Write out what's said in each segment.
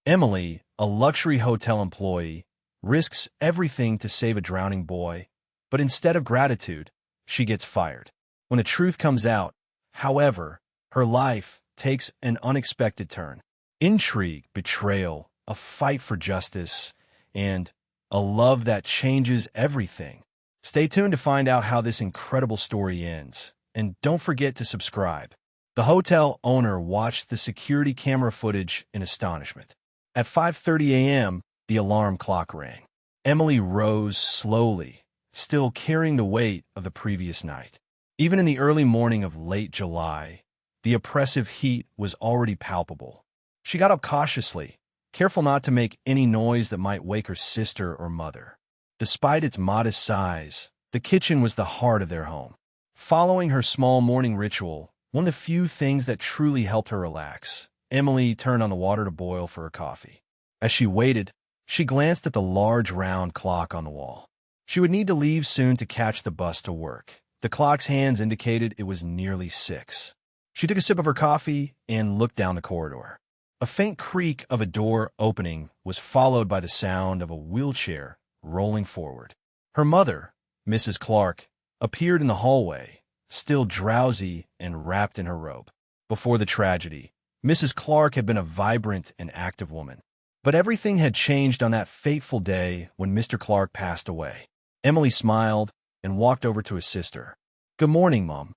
Emily, a luxury hotel employee, risks everything to save a drowning boy, but instead of gratitude, she gets fired. When the truth comes out, however, her life takes an unexpected turn. Intrigue, betrayal, a fight for justice, and a love that changes everything. Stay tuned to find out how this incredible story ends, and don't forget to subscribe. The hotel owner watched the security camera footage in astonishment. At 5:30 a.m., the alarm clock rang. Emily rose slowly, still carrying the weight of the previous night. Even in the early morning of late July, the oppressive heat was already palpable. She got up cautiously, careful not to make any noise that might wake her sister or mother. Despite its modest size, the kitchen was the heart of their home. Following her small morning ritual, one of the few things that truly helped her relax, Emily turned on the water to boil for her coffee. As she waited, she glanced at the large round clock on the wall. She would need to leave soon to catch the bus to work. The clock's hands indicated it was nearly 6. She took a sip of her coffee and looked down the corridor. A faint creak of a door opening was followed by the sound of a wheelchair rolling forward. Her mother, Mrs. Clark, appeared in the hallway, still drowsy and wrapped in her robe. Before the tragedy, Mrs. Clark had been a vibrant and active woman. But everything had changed on that fateful day when Mr. Clark passed away. Emily smiled and walked over to his sister. "Good morning, Mom."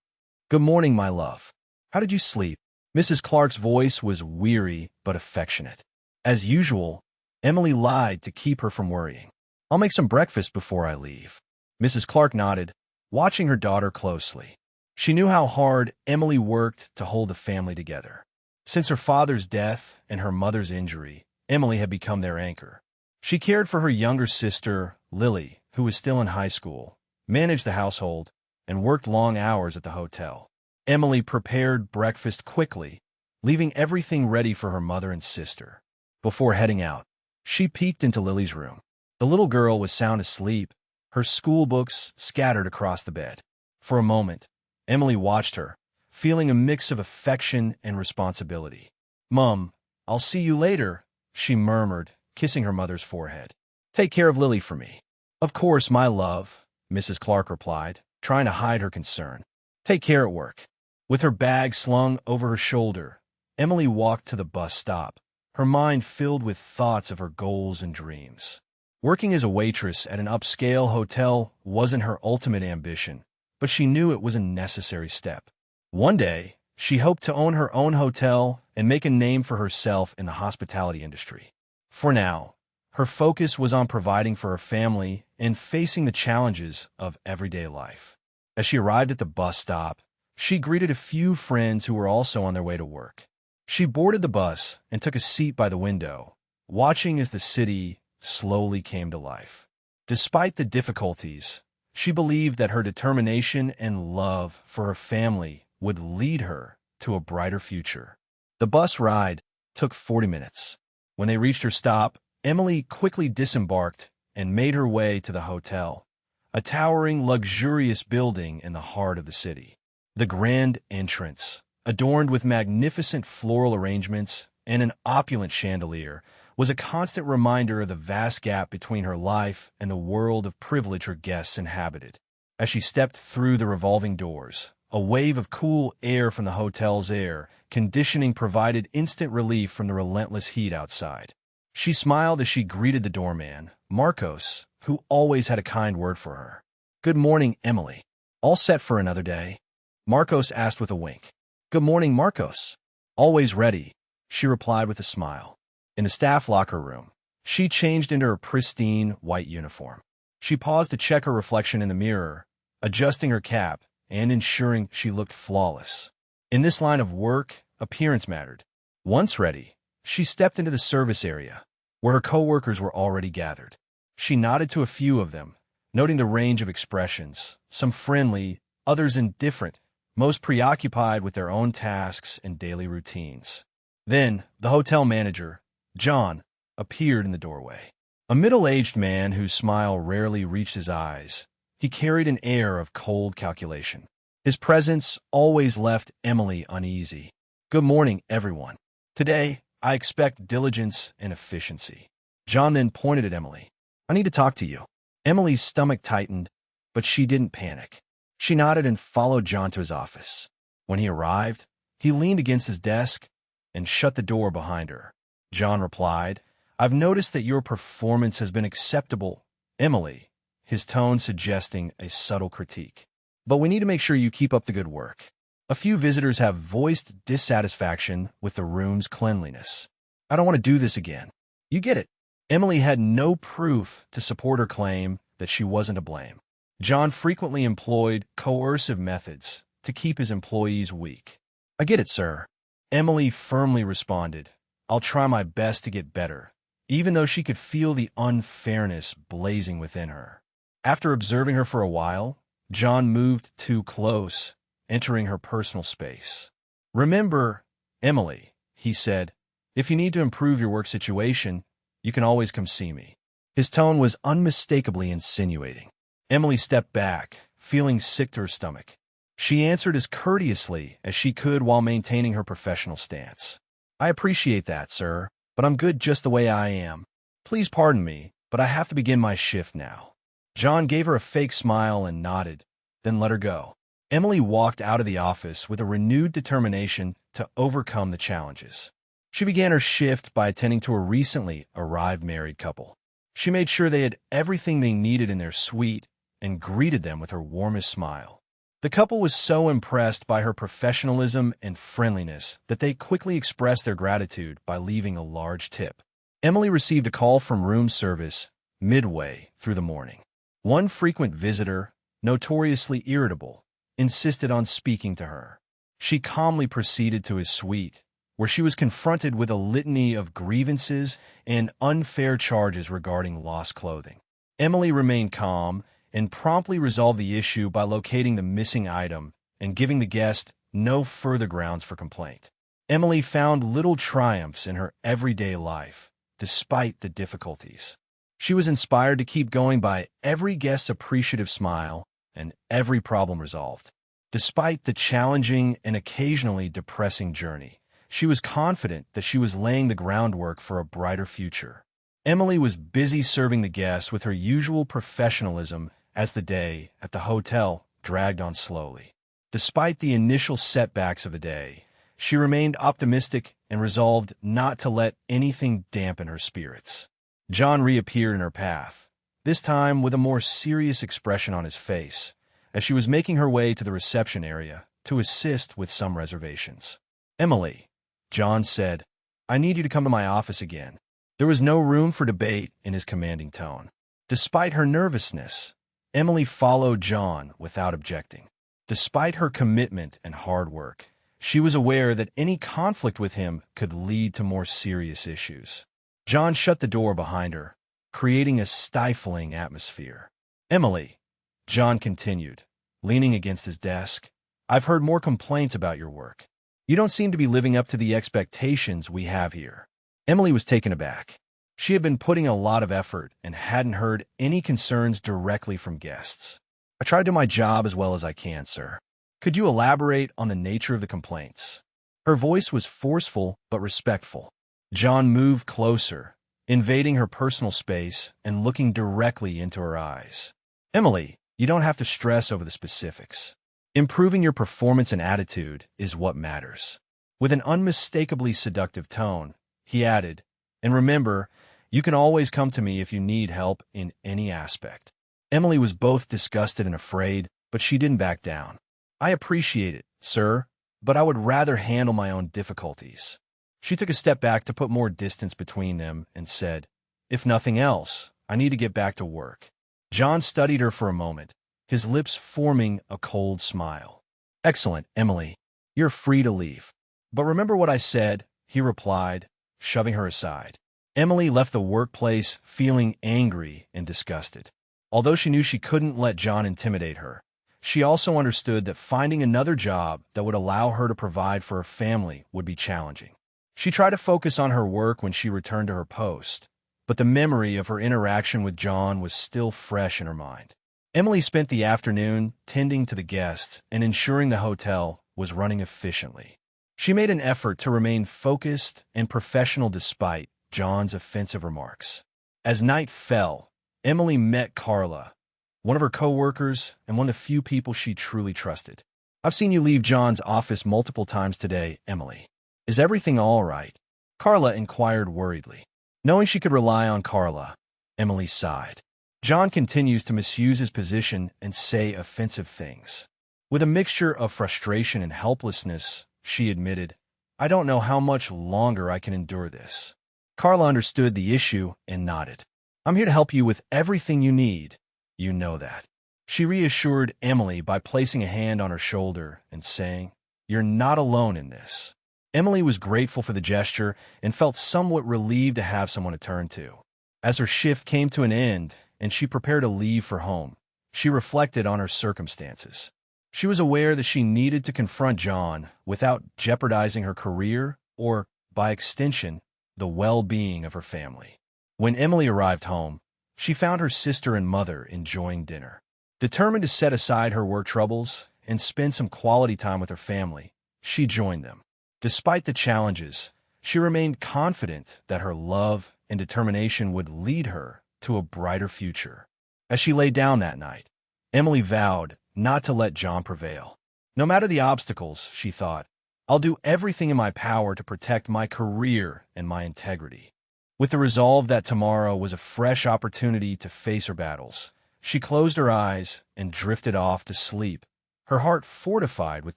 "Good morning, my love. How did you sleep?" Mrs. Clark's voice was weary but affectionate. As usual, Emily lied to keep her from worrying. "I'll make some breakfast before I leave." Mrs. Clark nodded, watching her daughter closely. She knew how hard Emily worked to hold the family together. Since her father's death and her mother's injury, Emily had become their anchor. She cared for her younger sister, Lily, who was still in high school, managed the household, and worked long hours at the hotel. Emily prepared breakfast quickly, leaving everything ready for her mother and sister. Before heading out, she peeked into Lily's room. The little girl was sound asleep, her school books scattered across the bed. For a moment, Emily watched her, feeling a mix of affection and responsibility. "Mom, I'll see you later," she murmured, kissing her mother's forehead. "Take care of Lily for me." "Of course, my love," Mrs. Clark replied, trying to hide her concern. "Take care at work." With her bag slung over her shoulder, Emily walked to the bus stop, her mind filled with thoughts of her goals and dreams. Working as a waitress at an upscale hotel wasn't her ultimate ambition, but she knew it was a necessary step. One day, she hoped to own her own hotel and make a name for herself in the hospitality industry. For now, her focus was on providing for her family and facing the challenges of everyday life. As she arrived at the bus stop, she greeted a few friends who were also on their way to work. She boarded the bus and took a seat by the window, watching as the city slowly came to life. Despite the difficulties, she believed that her determination and love for her family would lead her to a brighter future. The bus ride took 40 minutes. When they reached her stop, Emily quickly disembarked and made her way to the hotel, a towering, luxurious building in the heart of the city. The grand entrance, adorned with magnificent floral arrangements and an opulent chandelier, was a constant reminder of the vast gap between her life and the world of privilege her guests inhabited. As she stepped through the revolving doors, a wave of cool air from the hotel's air conditioning provided instant relief from the relentless heat outside. She smiled as she greeted the doorman, Marcos, who always had a kind word for her. "Good morning, Emily. All set for another day?" Marcos asked with a wink. "Good morning, Marcos." "Always ready," she replied with a smile. In the staff locker room, she changed into her pristine white uniform. She paused to check her reflection in the mirror, adjusting her cap and ensuring she looked flawless. In this line of work, appearance mattered. Once ready, she stepped into the service area, where her coworkers were already gathered. She nodded to a few of them, noting the range of expressions, some friendly, others indifferent, most preoccupied with their own tasks and daily routines. Then, the hotel manager, John, appeared in the doorway. A middle-aged man whose smile rarely reached his eyes, he carried an air of cold calculation. His presence always left Emily uneasy. "Good morning, everyone. Today, I expect diligence and efficiency. John then pointed at Emily. I need to talk to you. Emily's stomach tightened, but she didn't panic. She nodded and followed John to his office. When he arrived, he leaned against his desk and shut the door behind her. John replied, I've noticed that your performance has been acceptable, Emily, his tone suggesting a subtle critique. But we need to make sure you keep up the good work. A few visitors have voiced dissatisfaction with the room's cleanliness. I don't want to do this again. You get it. Emily had no proof to support her claim that she wasn't to blame. John frequently employed coercive methods to keep his employees weak. I get it, sir. Emily firmly responded, I'll try my best to get better, even though she could feel the unfairness blazing within her. After observing her for a while, John moved too close, entering her personal space. Remember, Emily, he said, if you need to improve your work situation, you can always come see me. His tone was unmistakably insinuating. Emily stepped back, feeling sick to her stomach. She answered as courteously as she could while maintaining her professional stance. I appreciate that, sir, but I'm good just the way I am. Please pardon me, but I have to begin my shift now. John gave her a fake smile and nodded, then let her go. Emily walked out of the office with a renewed determination to overcome the challenges. She began her shift by attending to a recently arrived married couple. She made sure they had everything they needed in their suite and greeted them with her warmest smile. The couple was so impressed by her professionalism and friendliness that they quickly expressed their gratitude by leaving a large tip. Emily received a call from room service midway through the morning. One frequent visitor, notoriously irritable, insisted on speaking to her. She calmly proceeded to his suite, where she was confronted with a litany of grievances and unfair charges regarding lost clothing. Emily remained calm and promptly resolved the issue by locating the missing item and giving the guest no further grounds for complaint. Emily found little triumphs in her everyday life, despite the difficulties. She was inspired to keep going by every guest's appreciative smile and every problem resolved. Despite the challenging and occasionally depressing journey, she was confident that she was laying the groundwork for a brighter future. Emily was busy serving the guests with her usual professionalism as the day at the hotel dragged on slowly. Despite the initial setbacks of the day, she remained optimistic and resolved not to let anything dampen her spirits. John reappeared in her path, this time with a more serious expression on his face, as she was making her way to the reception area to assist with some reservations. Emily, John said, I need you to come to my office again. There was no room for debate in his commanding tone. Despite her nervousness, Emily followed John without objecting. Despite her commitment and hard work, she was aware that any conflict with him could lead to more serious issues. John shut the door behind her, creating a stifling atmosphere. Emily, John continued, leaning against his desk, I've heard more complaints about your work. You don't seem to be living up to the expectations we have here. Emily was taken aback. She had been putting a lot of effort and hadn't heard any concerns directly from guests. I try to do my job as well as I can, sir. Could you elaborate on the nature of the complaints? Her voice was forceful but respectful. John moved closer, invading her personal space and looking directly into her eyes. Emily, you don't have to stress over the specifics. Improving your performance and attitude is what matters. With an unmistakably seductive tone, he added, and remember, you can always come to me if you need help in any aspect. Emily was both disgusted and afraid, but she didn't back down. I appreciate it, sir, but I would rather handle my own difficulties. She took a step back to put more distance between them and said, if nothing else, I need to get back to work. John studied her for a moment, his lips forming a cold smile. Excellent, Emily. You're free to leave. But remember what I said, he replied, shoving her aside. Emily left the workplace feeling angry and disgusted. Although she knew she couldn't let John intimidate her, she also understood that finding another job that would allow her to provide for her family would be challenging. She tried to focus on her work when she returned to her post, but the memory of her interaction with John was still fresh in her mind. Emily spent the afternoon tending to the guests and ensuring the hotel was running efficiently. She made an effort to remain focused and professional despite John's offensive remarks. As night fell, Emily met Carla, one of her coworkers and one of the few people she truly trusted. "I've seen you leave John's office multiple times today, Emily. Is everything all right?" Carla inquired worriedly. Knowing she could rely on Carla, Emily sighed. "John continues to misuse his position and say offensive things." With a mixture of frustration and helplessness, she admitted, "I don't know how much longer I can endure this." Carla understood the issue and nodded. "I'm here to help you with everything you need. You know that." She reassured Emily by placing a hand on her shoulder and saying, "You're not alone in this." Emily was grateful for the gesture and felt somewhat relieved to have someone to turn to. As her shift came to an end and she prepared to leave for home, she reflected on her circumstances. She was aware that she needed to confront John without jeopardizing her career or, by extension, the well-being of her family. When Emily arrived home, she found her sister and mother enjoying dinner. Determined to set aside her work troubles and spend some quality time with her family, she joined them. Despite the challenges, she remained confident that her love and determination would lead her to a brighter future. As she lay down that night, Emily vowed not to let John prevail. No matter the obstacles, she thought, "I'll do everything in my power to protect my career and my integrity." With the resolve that tomorrow was a fresh opportunity to face her battles, she closed her eyes and drifted off to sleep, her heart fortified with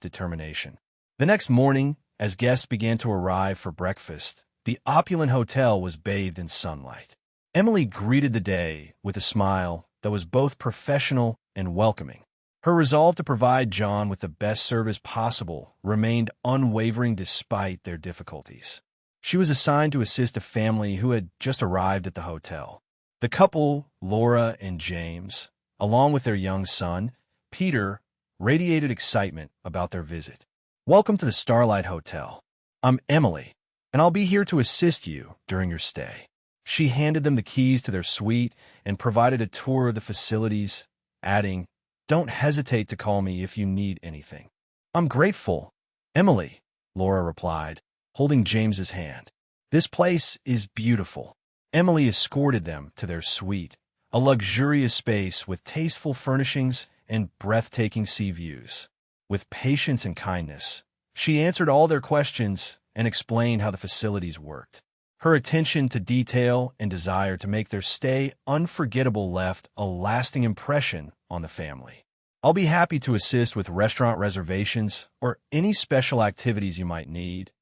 determination. The next morning, as guests began to arrive for breakfast, the opulent hotel was bathed in sunlight. Emily greeted the day with a smile that was both professional and welcoming. Her resolve to provide John with the best service possible remained unwavering despite their difficulties. She was assigned to assist a family who had just arrived at the hotel. The couple, Laura and James, along with their young son, Peter, radiated excitement about their visit. "Welcome to the Starlight Hotel. I'm Emily, and I'll be here to assist you during your stay." She handed them the keys to their suite and provided a tour of the facilities, adding, "Don't hesitate to call me if you need anything." "I'm grateful, Emily," Laura replied, holding James's hand. "This place is beautiful." Emily escorted them to their suite, a luxurious space with tasteful furnishings and breathtaking sea views. With patience and kindness, she answered all their questions and explained how the facilities worked. Her attention to detail and desire to make their stay unforgettable left a lasting impression on the family. "I'll be happy to assist with restaurant reservations or any special activities you might need,"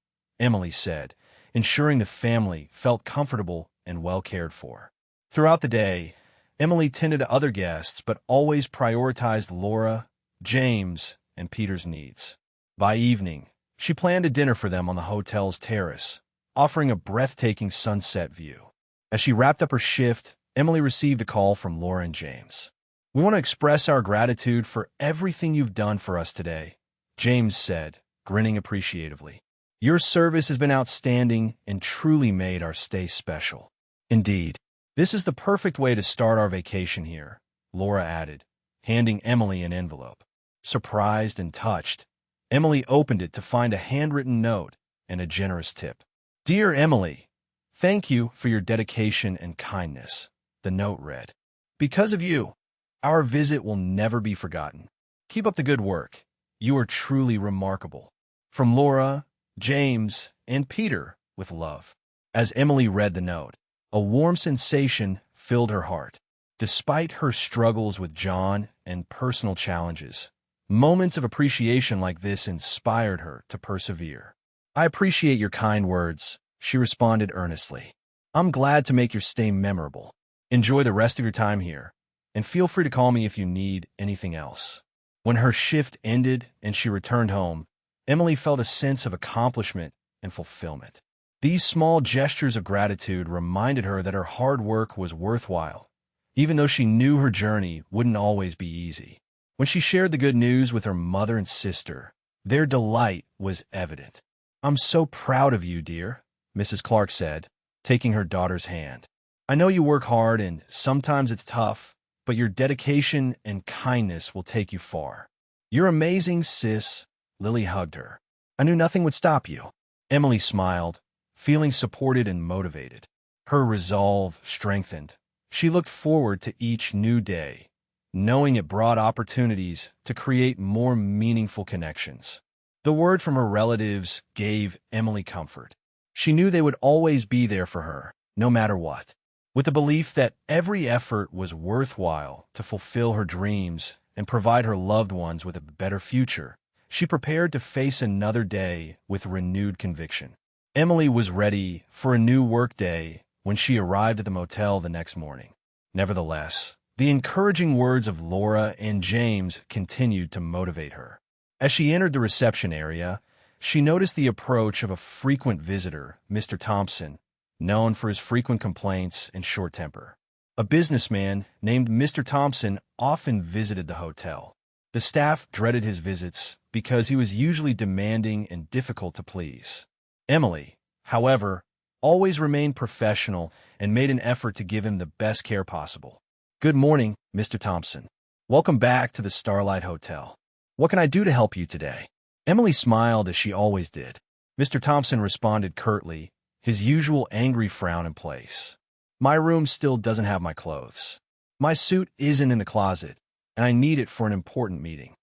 Emily said, ensuring the family felt comfortable and well cared for. Throughout the day, Emily tended to other guests but always prioritized Laura, James, and Peter's needs. By evening, she planned a dinner for them on the hotel's terrace, offering a breathtaking sunset view. As she wrapped up her shift, Emily received a call from Laura and James. "We want to express our gratitude for everything you've done for us today," James said, grinning appreciatively. "Your service has been outstanding and truly made our stay special." "Indeed, this is the perfect way to start our vacation here," Laura added, handing Emily an envelope. Surprised and touched, Emily opened it to find a handwritten note and a generous tip. "Dear Emily, thank you for your dedication and kindness," the note read. "Because of you, our visit will never be forgotten. Keep up the good work. You are truly remarkable. From Laura, James, and Peter, with love." As Emily read the note, a warm sensation filled her heart. Despite her struggles with John and personal challenges, moments of appreciation like this inspired her to persevere. "I appreciate your kind words," she responded earnestly. "I'm glad to make your stay memorable. Enjoy the rest of your time here, and feel free to call me if you need anything else." When her shift ended and she returned home, Emily felt a sense of accomplishment and fulfillment. These small gestures of gratitude reminded her that her hard work was worthwhile, even though she knew her journey wouldn't always be easy. When she shared the good news with her mother and sister, their delight was evident. "I'm so proud of you, dear," Mrs. Clark said, taking her daughter's hand. "I know you work hard and sometimes it's tough, but your dedication and kindness will take you far." "You're amazing, sis," Lily hugged her. I knew nothing would stop you. Emily smiled, feeling supported and motivated. Her resolve strengthened. She looked forward to each new day, knowing it brought opportunities to create more meaningful connections. The word from her relatives gave Emily comfort. She knew they would always be there for her, no matter what. With the belief that every effort was worthwhile to fulfill her dreams and provide her loved ones with a better future, she prepared to face another day with renewed conviction. Emily was ready for a new workday when she arrived at the motel the next morning. Nevertheless, the encouraging words of Laura and James continued to motivate her. As she entered the reception area, she noticed the approach of a frequent visitor, Mr. Thompson, known for his frequent complaints and short temper. A businessman named Mr. Thompson often visited the hotel. The staff dreaded his visits because he was usually demanding and difficult to please. Emily, however, always remained professional and made an effort to give him the best care possible. "Good morning, Mr. Thompson. Welcome back to the Starlight Hotel. What can I do to help you today?" Emily smiled as she always did. Mr. Thompson responded curtly, his usual angry frown in place. "My room still doesn't have my clothes. My suit isn't in the closet, and I need it for an important meeting.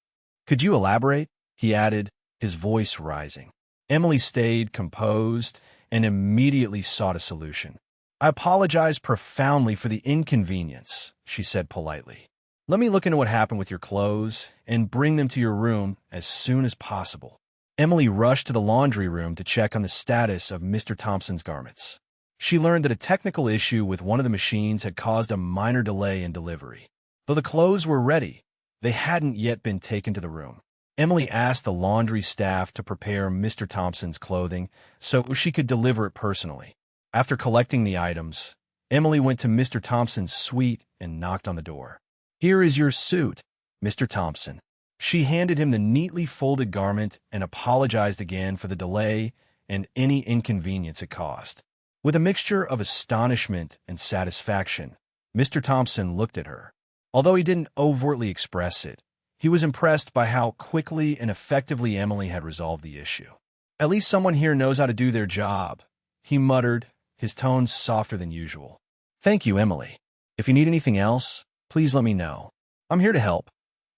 Could you elaborate?" he added, his voice rising. Emily stayed composed and immediately sought a solution. "I apologize profoundly for the inconvenience," she said politely. "Let me look into what happened with your clothes and bring them to your room as soon as possible." Emily rushed to the laundry room to check on the status of Mr. Thompson's garments. She learned that a technical issue with one of the machines had caused a minor delay in delivery. Though the clothes were ready, they hadn't yet been taken to the room. Emily asked the laundry staff to prepare Mr. Thompson's clothing so she could deliver it personally. After collecting the items, Emily went to Mr. Thompson's suite and knocked on the door. "Here is your suit, Mr. Thompson." She handed him the neatly folded garment and apologized again for the delay and any inconvenience it caused. With a mixture of astonishment and satisfaction, Mr. Thompson looked at her. Although he didn't overtly express it, he was impressed by how quickly and effectively Emily had resolved the issue. "At least someone here knows how to do their job," he muttered, his tone softer than usual. "Thank you, Emily. If you need anything else, please let me know. I'm here to help,"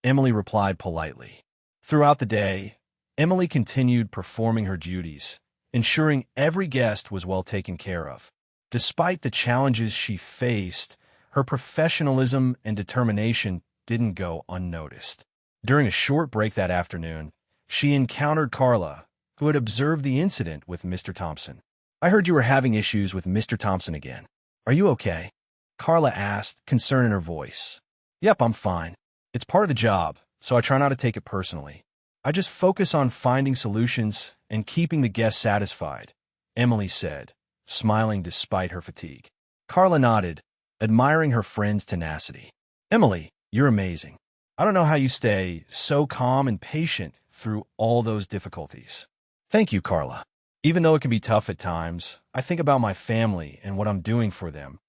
Emily replied politely. Throughout the day, Emily continued performing her duties, ensuring every guest was well taken care of. Despite the challenges she faced, her professionalism and determination didn't go unnoticed. During a short break that afternoon, she encountered Carla, who had observed the incident with Mr. Thompson. "I heard you were having issues with Mr. Thompson again. Are you okay?" Carla asked, concern in her voice. "Yep, I'm fine. It's part of the job, so I try not to take it personally. I just focus on finding solutions and keeping the guests satisfied," Emily said, smiling despite her fatigue. Carla nodded, admiring her friend's tenacity. "Emily, you're amazing. I don't know how you stay so calm and patient through all those difficulties." "Thank you, Carla. Even though it can be tough at times, I think about my family and what I'm doing for them,"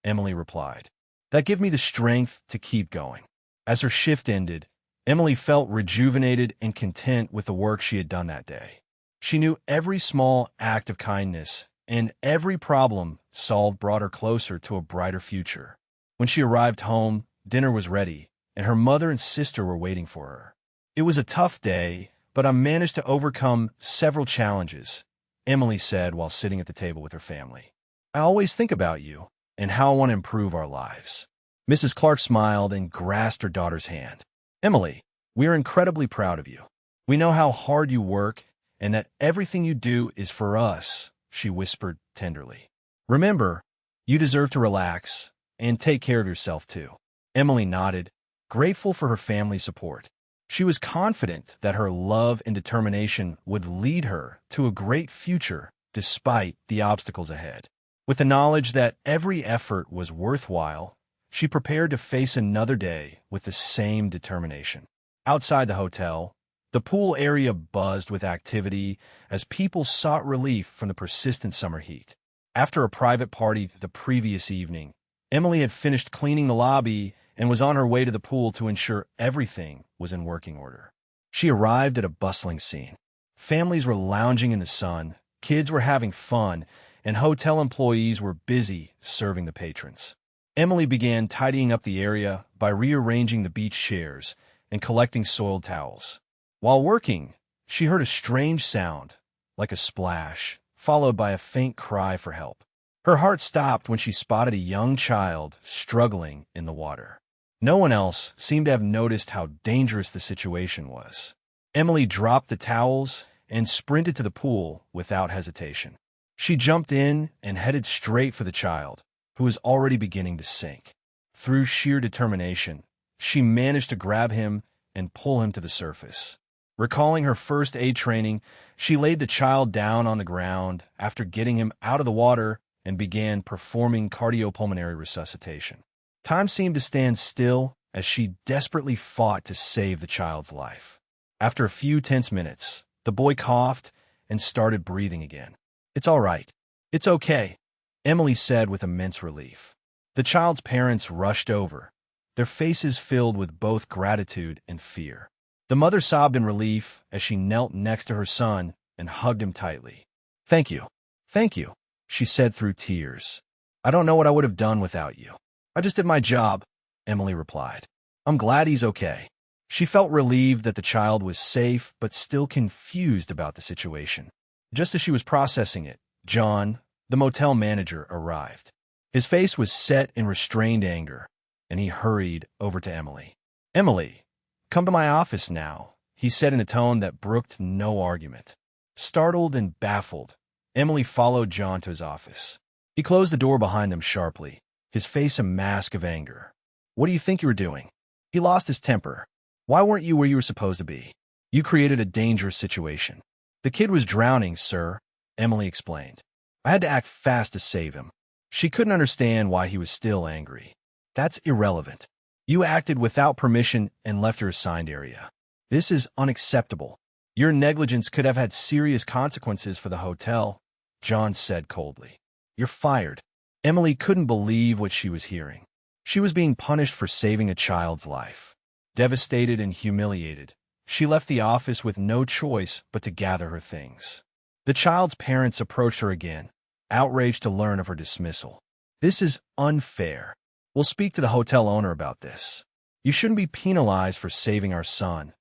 Emily replied. "That gives me the strength to keep going." As her shift ended, Emily felt rejuvenated and content with the work she had done that day. She knew every small act of kindness and every problem solved brought her closer to a brighter future. When she arrived home, dinner was ready, and her mother and sister were waiting for her. "It was a tough day, but I managed to overcome several challenges," Emily said while sitting at the table with her family. "I always think about you and how I want to improve our lives." Mrs. Clark smiled and grasped her daughter's hand. "Emily, we are incredibly proud of you. We know how hard you work and that everything you do is for us," she whispered tenderly. "Remember, you deserve to relax and take care of yourself too." Emily nodded, grateful for her family's support. She was confident that her love and determination would lead her to a great future despite the obstacles ahead. With the knowledge that every effort was worthwhile, she prepared to face another day with the same determination. Outside the hotel, the pool area buzzed with activity as people sought relief from the persistent summer heat. After a private party the previous evening, Emily had finished cleaning the lobby and was on her way to the pool to ensure everything was in working order. She arrived at a bustling scene. Families were lounging in the sun, kids were having fun, and hotel employees were busy serving the patrons. Emily began tidying up the area by rearranging the beach chairs and collecting soiled towels. While working, she heard a strange sound, like a splash, followed by a faint cry for help. Her heart stopped when she spotted a young child struggling in the water. No one else seemed to have noticed how dangerous the situation was. Emily dropped the towels and sprinted to the pool without hesitation. She jumped in and headed straight for the child, who was already beginning to sink. Through sheer determination, she managed to grab him and pull him to the surface. Recalling her first aid training, she laid the child down on the ground after getting him out of the water and began performing cardiopulmonary resuscitation. Time seemed to stand still as she desperately fought to save the child's life. After a few tense minutes, the boy coughed and started breathing again. "It's all right. It's okay," Emily said with immense relief. The child's parents rushed over, their faces filled with both gratitude and fear. The mother sobbed in relief as she knelt next to her son and hugged him tightly. "Thank you. Thank you," she said through tears. "I don't know what I would have done without you." "I just did my job," Emily replied. "I'm glad he's okay." She felt relieved that the child was safe but still confused about the situation. Just as she was processing it, John, the motel manager, arrived. His face was set in restrained anger, and he hurried over to Emily. "Emily, come to my office now," he said in a tone that brooked no argument. Startled and baffled, Emily followed John to his office. He closed the door behind them sharply, his face a mask of anger. "What do you think you were doing?" He lost his temper. "Why weren't you where you were supposed to be? You created a dangerous situation." "The kid was drowning, sir," Emily explained. "I had to act fast to save him." She couldn't understand why he was still angry. "That's irrelevant. You acted without permission and left your assigned area. This is unacceptable. Your negligence could have had serious consequences for the hotel," John said coldly. "You're fired." Emily couldn't believe what she was hearing. She was being punished for saving a child's life. Devastated and humiliated, she left the office with no choice but to gather her things. The child's parents approached her again, outraged to learn of her dismissal. "This is unfair. We'll speak to the hotel owner about this. You shouldn't be penalized for saving our son,"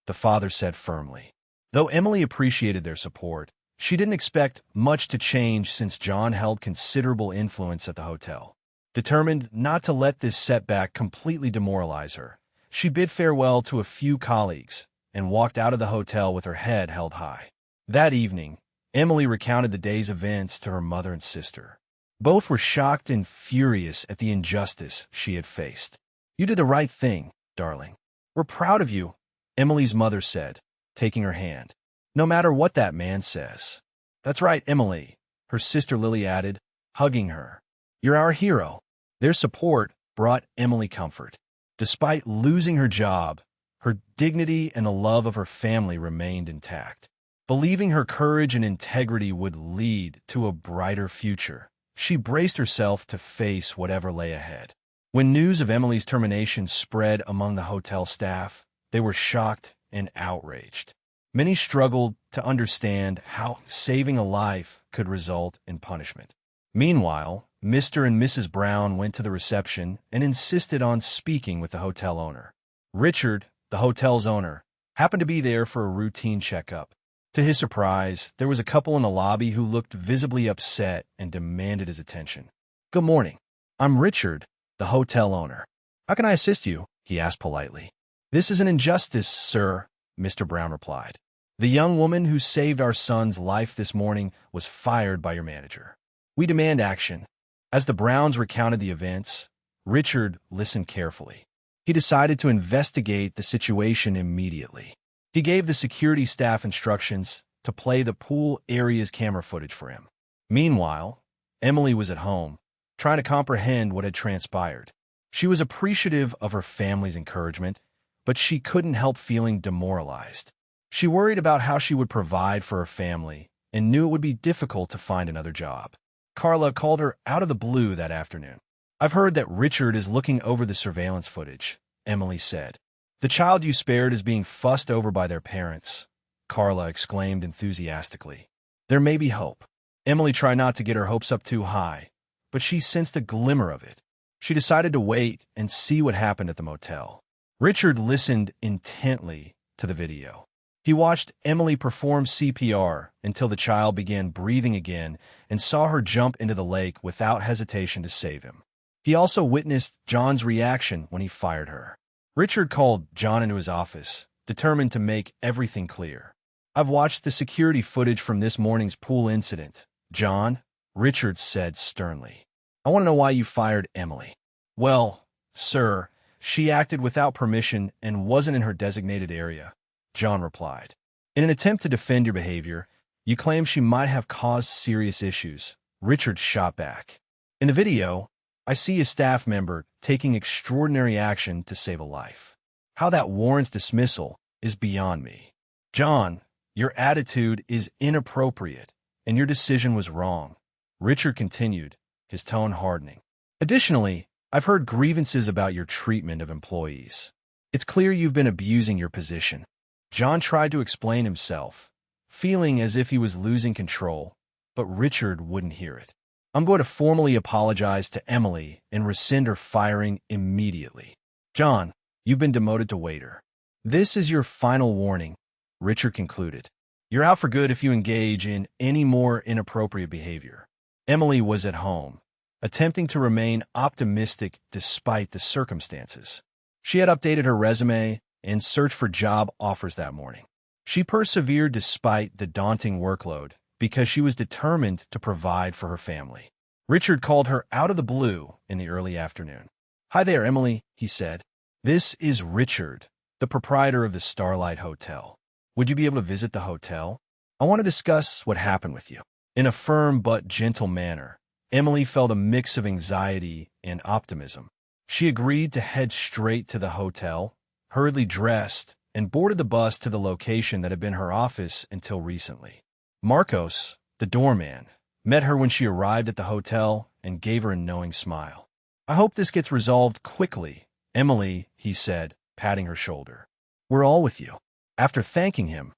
the father said firmly. Though Emily appreciated their support, she didn't expect much to change since John held considerable influence at the hotel. Determined not to let this setback completely demoralize her, she bid farewell to a few colleagues and walked out of the hotel with her head held high. That evening, Emily recounted the day's events to her mother and sister. Both were shocked and furious at the injustice she had faced. "You did the right thing, darling. We're proud of you," Emily's mother said, taking her hand. "No matter what that man says." "That's right, Emily," her sister Lily added, hugging her. "You're our hero." Their support brought Emily comfort. Despite losing her job, her dignity and the love of her family remained intact. Believing her courage and integrity would lead to a brighter future, she braced herself to face whatever lay ahead. When news of Emily's termination spread among the hotel staff, they were shocked and outraged. Many struggled to understand how saving a life could result in punishment. Meanwhile, Mr. and Mrs. Brown went to the reception and insisted on speaking with the hotel owner. Richard, the hotel's owner, happened to be there for a routine checkup. To his surprise, there was a couple in the lobby who looked visibly upset and demanded his attention. "Good morning. I'm Richard, the hotel owner. How can I assist you?" he asked politely. "This is an injustice, sir," Mr. Brown replied. "The young woman who saved our son's life this morning was fired by your manager. We demand action." As the Browns recounted the events, Richard listened carefully. He decided to investigate the situation immediately. He gave the security staff instructions to play the pool area's camera footage for him. Meanwhile, Emily was at home, trying to comprehend what had transpired. She was appreciative of her family's encouragement, but she couldn't help feeling demoralized. She worried about how she would provide for her family and knew it would be difficult to find another job. Carla called her out of the blue that afternoon. "I've heard that Richard is looking over the surveillance footage," Emily said. "The child you spared is being fussed over by their parents. Carla exclaimed enthusiastically. There may be hope. Emily tried not to get her hopes up too high, but she sensed a glimmer of it. She decided to wait and see what happened at the motel. Richard listened intently to the video. He watched Emily perform CPR until the child began breathing again and saw her jump into the lake without hesitation to save him. He also witnessed John's reaction when he fired her. Richard called John into his office, determined to make everything clear. I've watched the security footage from this morning's pool incident, John, Richard said sternly. I want to know why you fired Emily. Well, sir, she acted without permission and wasn't in her designated area, John replied. In an attempt to defend your behavior, you claim she might have caused serious issues, Richard shot back. In the video, I see a staff member taking extraordinary action to save a life. How that warrants dismissal is beyond me. John, your attitude is inappropriate, and your decision was wrong, Richard continued, his tone hardening. Additionally, I've heard grievances about your treatment of employees. It's clear you've been abusing your position. John tried to explain himself, feeling as if he was losing control, but Richard wouldn't hear it. I'm going to formally apologize to Emily and rescind her firing immediately. John, you've been demoted to waiter. This is your final warning, Richard concluded. You're out for good if you engage in any more inappropriate behavior. Emily was at home, attempting to remain optimistic despite the circumstances. She had updated her resume and searched for job offers that morning. She persevered despite the daunting workload because she was determined to provide for her family. Richard called her out of the blue in the early afternoon. Hi there, Emily, he said. This is Richard, the proprietor of the Starlight Hotel. Would you be able to visit the hotel? I want to discuss what happened with you. In a firm but gentle manner, Emily felt a mix of anxiety and optimism. She agreed to head straight to the hotel, hurriedly dressed, and boarded the bus to the location that had been her office until recently. Marcos, the doorman, met her when she arrived at the hotel and gave her a knowing smile. I hope this gets resolved quickly, Emily, he said, patting her shoulder. We're all with you. After thanking him,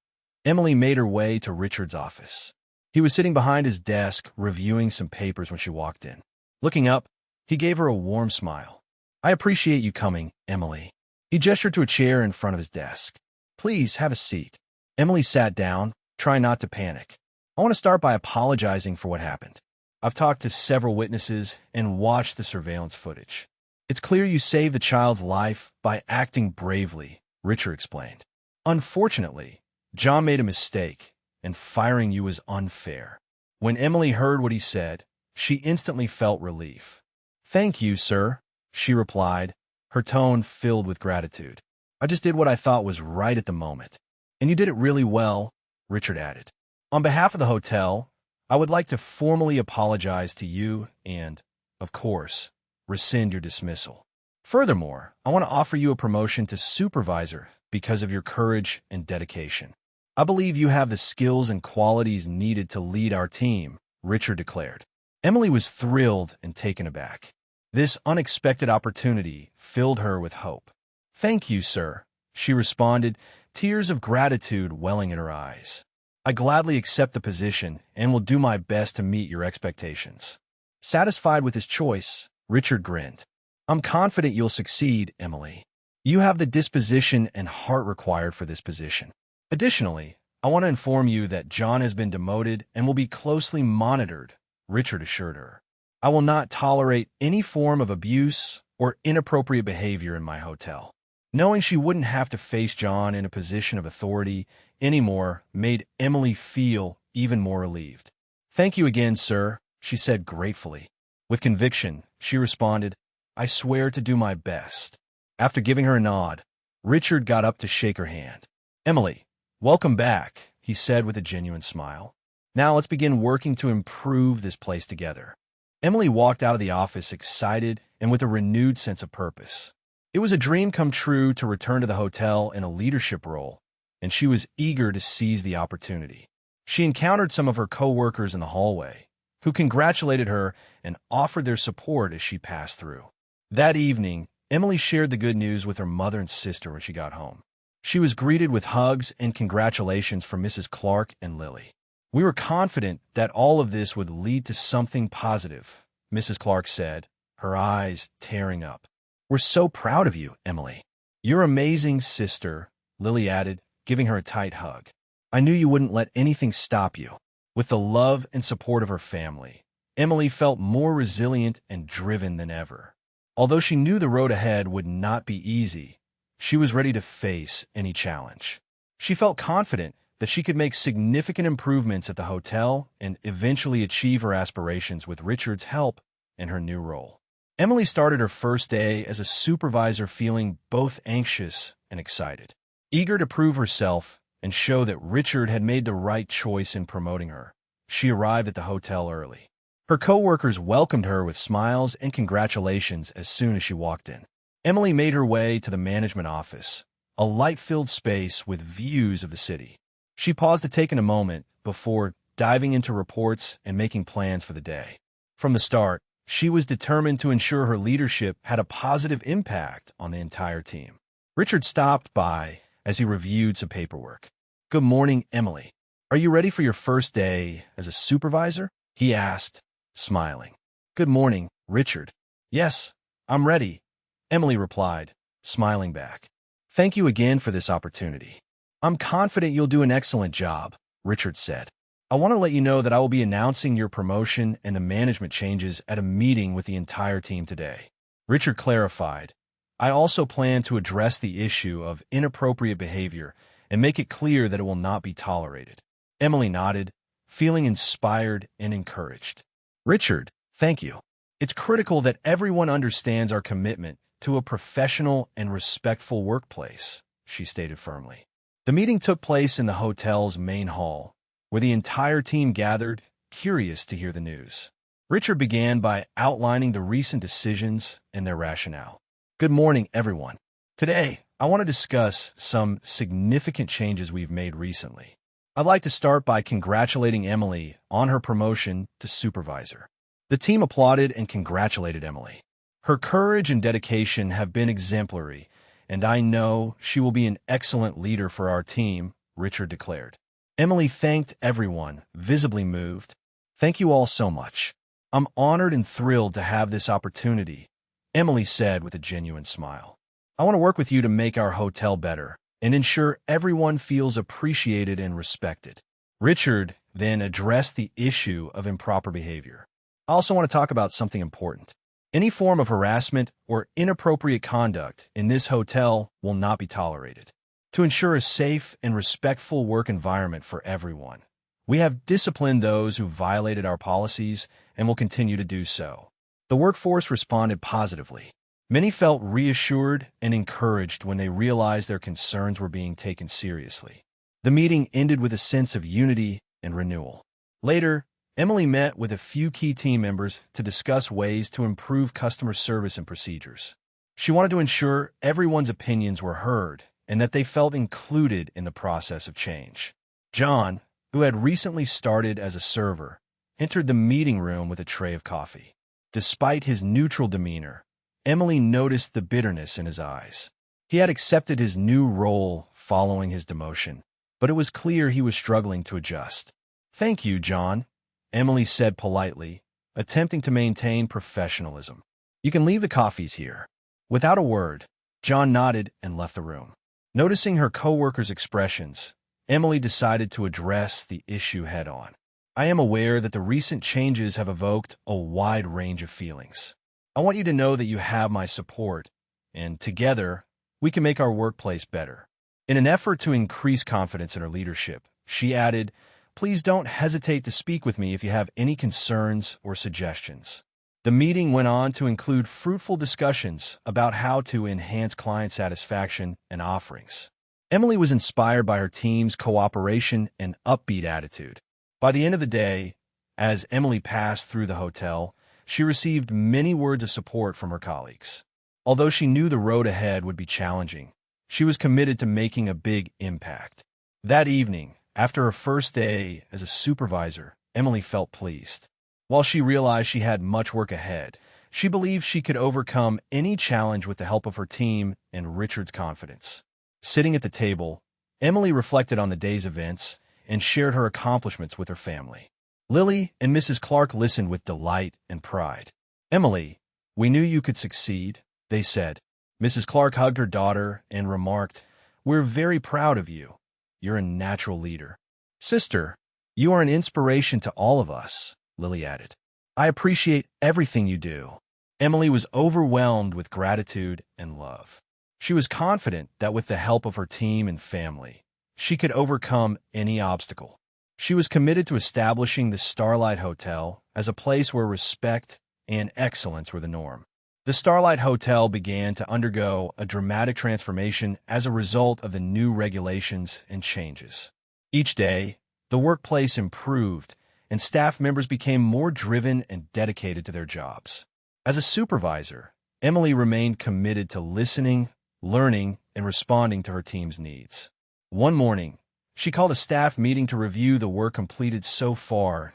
Emily made her way to Richard's office. He was sitting behind his desk, reviewing some papers when she walked in. Looking up, he gave her a warm smile. I appreciate you coming, Emily. He gestured to a chair in front of his desk. Please have a seat. Emily sat down, trying not to panic. I want to start by apologizing for what happened. I've talked to several witnesses and watched the surveillance footage. It's clear you saved the child's life by acting bravely, Richard explained. Unfortunately, John made a mistake, and firing you was unfair. When Emily heard what he said, she instantly felt relief. Thank you, sir, she replied, her tone filled with gratitude. I just did what I thought was right at the moment. And you did it really well, Richard added. On behalf of the hotel, I would like to formally apologize to you and, of course, rescind your dismissal. Furthermore, I want to offer you a promotion to supervisor because of your courage and dedication. I believe you have the skills and qualities needed to lead our team, Richard declared. Emily was thrilled and taken aback. This unexpected opportunity filled her with hope. Thank you, sir, she responded, tears of gratitude welling in her eyes. I gladly accept the position and will do my best to meet your expectations. Satisfied with his choice, Richard grinned. I'm confident you'll succeed, Emily. You have the disposition and heart required for this position. Additionally, I want to inform you that John has been demoted and will be closely monitored, Richard assured her. I will not tolerate any form of abuse or inappropriate behavior in my hotel. Knowing she wouldn't have to face John in a position of authority anymore made Emily feel even more relieved. Thank you again, sir, she said gratefully. With conviction, she responded, I swear to do my best. After giving her a nod, Richard got up to shake her hand. Emily, welcome back, he said with a genuine smile. Now let's begin working to improve this place together. Emily walked out of the office excited and with a renewed sense of purpose. It was a dream come true to return to the hotel in a leadership role, and she was eager to seize the opportunity. She encountered some of her co-workers in the hallway, who congratulated her and offered their support as she passed through. That evening, Emily shared the good news with her mother and sister when she got home. She was greeted with hugs and congratulations from Mrs. Clark and Lily. "We were confident that all of this would lead to something positive," Mrs. Clark said, her eyes tearing up. "We're so proud of you, Emily." "You're amazing, sister," Lily added, giving her a tight hug. "I knew you wouldn't let anything stop you." With the love and support of her family, Emily felt more resilient and driven than ever. Although she knew the road ahead would not be easy, she was ready to face any challenge. She felt confident that she could make significant improvements at the hotel and eventually achieve her aspirations with Richard's help in her new role. Emily started her first day as a supervisor feeling both anxious and excited, eager to prove herself and show that Richard had made the right choice in promoting her. She arrived at the hotel early. Her coworkers welcomed her with smiles and congratulations as soon as she walked in. Emily made her way to the management office, a light-filled space with views of the city. She paused to take in a moment before diving into reports and making plans for the day. From the start, she was determined to ensure her leadership had a positive impact on the entire team. Richard stopped by as he reviewed some paperwork. "Good morning, Emily. Are you ready for your first day as a supervisor?" he asked, smiling. "Good morning, Richard." "Yes, I'm ready," Emily replied, smiling back. "Thank you again for this opportunity." "I'm confident you'll do an excellent job," Richard said. "I want to let you know that I will be announcing your promotion and the management changes at a meeting with the entire team today." Richard clarified, "I also plan to address the issue of inappropriate behavior and make it clear that it will not be tolerated." Emily nodded, feeling inspired and encouraged. "Richard, thank you. It's critical that everyone understands our commitment to a professional and respectful workplace," she stated firmly. The meeting took place in the hotel's main hall, where the entire team gathered, curious to hear the news. Richard began by outlining the recent decisions and their rationale. "Good morning, everyone. Today, I want to discuss some significant changes we've made recently. I'd like to start by congratulating Emily on her promotion to supervisor." The team applauded and congratulated Emily. "Her courage and dedication have been exemplary, and I know she will be an excellent leader for our team," Richard declared. Emily thanked everyone, visibly moved. "Thank you all so much. I'm honored and thrilled to have this opportunity," Emily said with a genuine smile. "I want to work with you to make our hotel better and ensure everyone feels appreciated and respected." Richard then addressed the issue of improper behavior. "I also want to talk about something important. Any form of harassment or inappropriate conduct in this hotel will not be tolerated. To ensure a safe and respectful work environment for everyone, we have disciplined those who violated our policies and will continue to do so." The workforce responded positively. Many felt reassured and encouraged when they realized their concerns were being taken seriously. The meeting ended with a sense of unity and renewal. Later, Emily met with a few key team members to discuss ways to improve customer service and procedures. She wanted to ensure everyone's opinions were heard and that they felt included in the process of change. John, who had recently started as a server, entered the meeting room with a tray of coffee. Despite his neutral demeanor, Emily noticed the bitterness in his eyes. He had accepted his new role following his demotion, but it was clear he was struggling to adjust. "Thank you, John," Emily said politely, attempting to maintain professionalism. "You can leave the coffees here." Without a word, John nodded and left the room. Noticing her coworkers' expressions, Emily decided to address the issue head-on. "I am aware that the recent changes have evoked a wide range of feelings. I want you to know that you have my support, and together, we can make our workplace better." In an effort to increase confidence in her leadership, she added, "Please don't hesitate to speak with me if you have any concerns or suggestions." The meeting went on to include fruitful discussions about how to enhance client satisfaction and offerings. Emily was inspired by her team's cooperation and upbeat attitude. By the end of the day, as Emily passed through the hotel, she received many words of support from her colleagues. Although she knew the road ahead would be challenging, she was committed to making a big impact. That evening, after her first day as a supervisor, Emily felt pleased. While she realized she had much work ahead, she believed she could overcome any challenge with the help of her team and Richard's confidence. Sitting at the table, Emily reflected on the day's events and shared her accomplishments with her family. Lily and Mrs. Clark listened with delight and pride. "Emily, we knew you could succeed," they said. Mrs. Clark hugged her daughter and remarked, "We're very proud of you. You're a natural leader." "Sister, you are an inspiration to all of us," Lily added. "I appreciate everything you do." Emily was overwhelmed with gratitude and love. She was confident that with the help of her team and family, she could overcome any obstacle. She was committed to establishing the Starlight Hotel as a place where respect and excellence were the norm. The Starlight Hotel began to undergo a dramatic transformation as a result of the new regulations and changes. Each day, the workplace improved, and staff members became more driven and dedicated to their jobs. As a supervisor, Emily remained committed to listening, learning, and responding to her team's needs. One morning, she called a staff meeting to review the work completed so far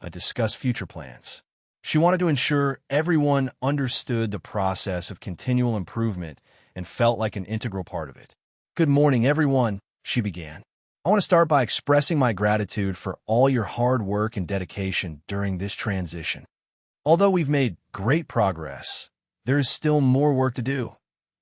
and discuss future plans. She wanted to ensure everyone understood the process of continual improvement and felt like an integral part of it. "Good morning, everyone," she began. "I want to start by expressing my gratitude for all your hard work and dedication during this transition. Although we've made great progress, there is still more work to do."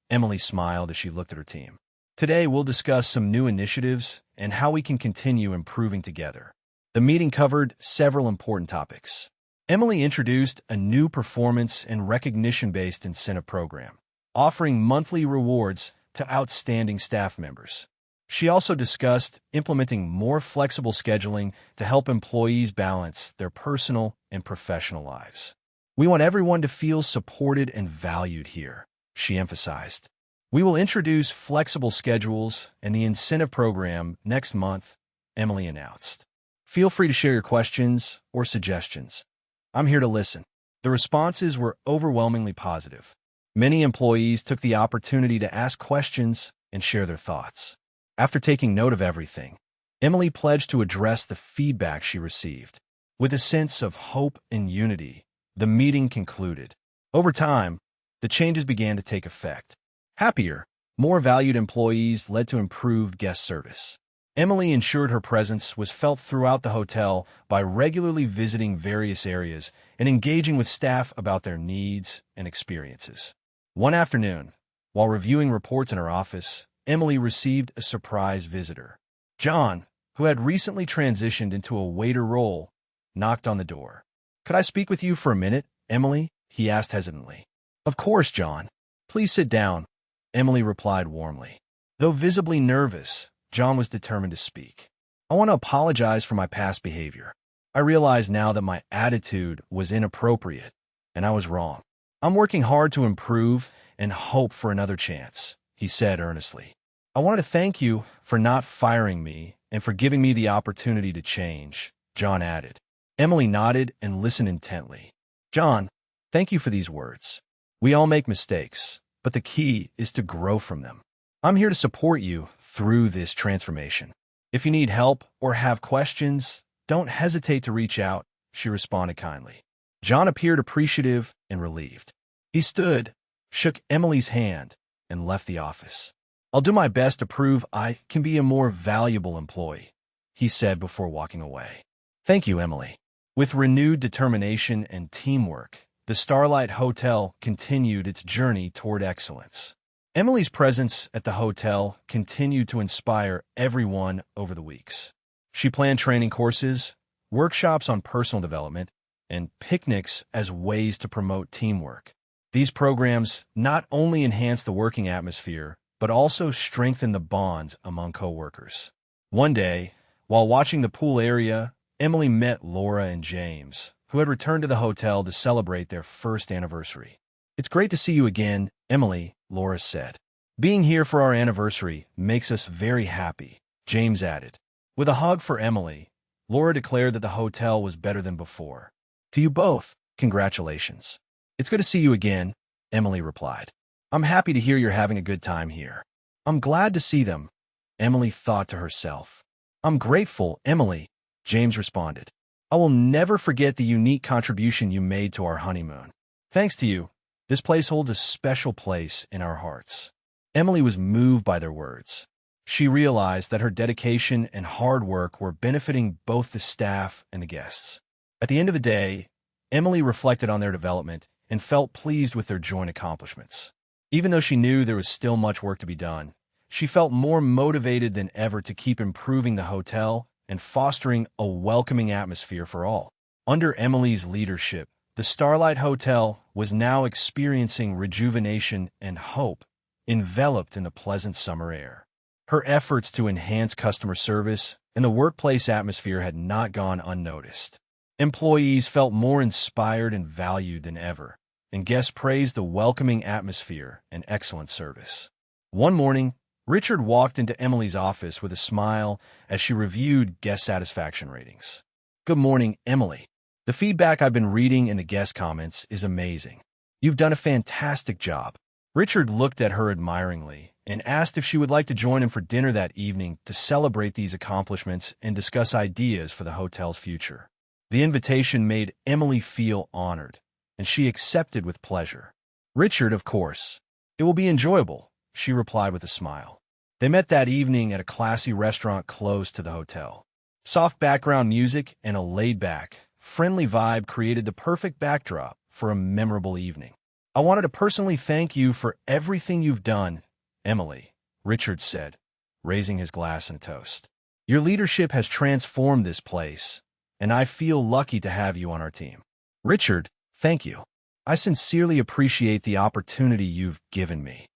Emily smiled as she looked at her team. "Today, we'll discuss some new initiatives and how we can continue improving together." The meeting covered several important topics. Emily introduced a new performance and recognition-based incentive program, offering monthly rewards to outstanding staff members. She also discussed implementing more flexible scheduling to help employees balance their personal and professional lives. "We want everyone to feel supported and valued here," she emphasized. "We will introduce flexible schedules and the incentive program next month," Emily announced. "Feel free to share your questions or suggestions. I'm here to listen." The responses were overwhelmingly positive. Many employees took the opportunity to ask questions and share their thoughts. After taking note of everything, Emily pledged to address the feedback she received. With a sense of hope and unity, the meeting concluded. Over time, the changes began to take effect. Happier, more valued employees led to improved guest service. Emily ensured her presence was felt throughout the hotel by regularly visiting various areas and engaging with staff about their needs and experiences. One afternoon, while reviewing reports in her office, Emily received a surprise visitor. John, who had recently transitioned into a waiter role, knocked on the door. "Could I speak with you for a minute, Emily?" he asked hesitantly. "Of course, John. Please sit down," Emily replied warmly. Though visibly nervous, John was determined to speak. "I want to apologize for my past behavior. I realize now that my attitude was inappropriate, and I was wrong. I'm working hard to improve and hope for another chance," he said earnestly. "I wanted to thank you for not firing me and for giving me the opportunity to change," John added. Emily nodded and listened intently. "John, thank you for these words. We all make mistakes, but the key is to grow from them. I'm here to support you through this transformation. If you need help or have questions, don't hesitate to reach out," she responded kindly. John appeared appreciative and relieved. He stood, shook Emily's hand, and left the office. "I'll do my best to prove I can be a more valuable employee," he said before walking away. "Thank you, Emily." With renewed determination and teamwork, the Starlight Hotel continued its journey toward excellence. Emily's presence at the hotel continued to inspire everyone over the weeks. She planned training courses, workshops on personal development, and picnics as ways to promote teamwork. These programs not only enhanced the working atmosphere, but also strengthened the bonds among coworkers. One day, while watching the pool area, Emily met Laura and James, who had returned to the hotel to celebrate their first anniversary. "It's great to see you again, Emily," Laura said. "Being here for our anniversary makes us very happy," James added. With a hug for Emily, Laura declared that the hotel was better than before. "To you both, congratulations." "It's good to see you again," Emily replied. "I'm happy to hear you're having a good time here." "I'm glad to see them," Emily thought to herself. "I'm grateful, Emily," James responded. "I will never forget the unique contribution you made to our honeymoon. Thanks to you, this place holds a special place in our hearts." Emily was moved by their words. She realized that her dedication and hard work were benefiting both the staff and the guests. At the end of the day, Emily reflected on their development and felt pleased with their joint accomplishments. Even though she knew there was still much work to be done, she felt more motivated than ever to keep improving the hotel and fostering a welcoming atmosphere for all. Under Emily's leadership, the Starlight Hotel was now experiencing rejuvenation and hope, enveloped in the pleasant summer air. Her efforts to enhance customer service and the workplace atmosphere had not gone unnoticed. Employees felt more inspired and valued than ever, and guests praised the welcoming atmosphere and excellent service. One morning, Richard walked into Emily's office with a smile as she reviewed guest satisfaction ratings. "Good morning, Emily. The feedback I've been reading in the guest comments is amazing. You've done a fantastic job." Richard looked at her admiringly and asked if she would like to join him for dinner that evening to celebrate these accomplishments and discuss ideas for the hotel's future. The invitation made Emily feel honored, and she accepted with pleasure. "Richard, of course. It will be enjoyable," she replied with a smile. They met that evening at a classy restaurant close to the hotel. Soft background music and a laid-back, friendly vibe created the perfect backdrop for a memorable evening. "I wanted to personally thank you for everything you've done, Emily," Richard said, raising his glass in a toast. "Your leadership has transformed this place, and I feel lucky to have you on our team." "Richard, thank you. I sincerely appreciate the opportunity you've given me,"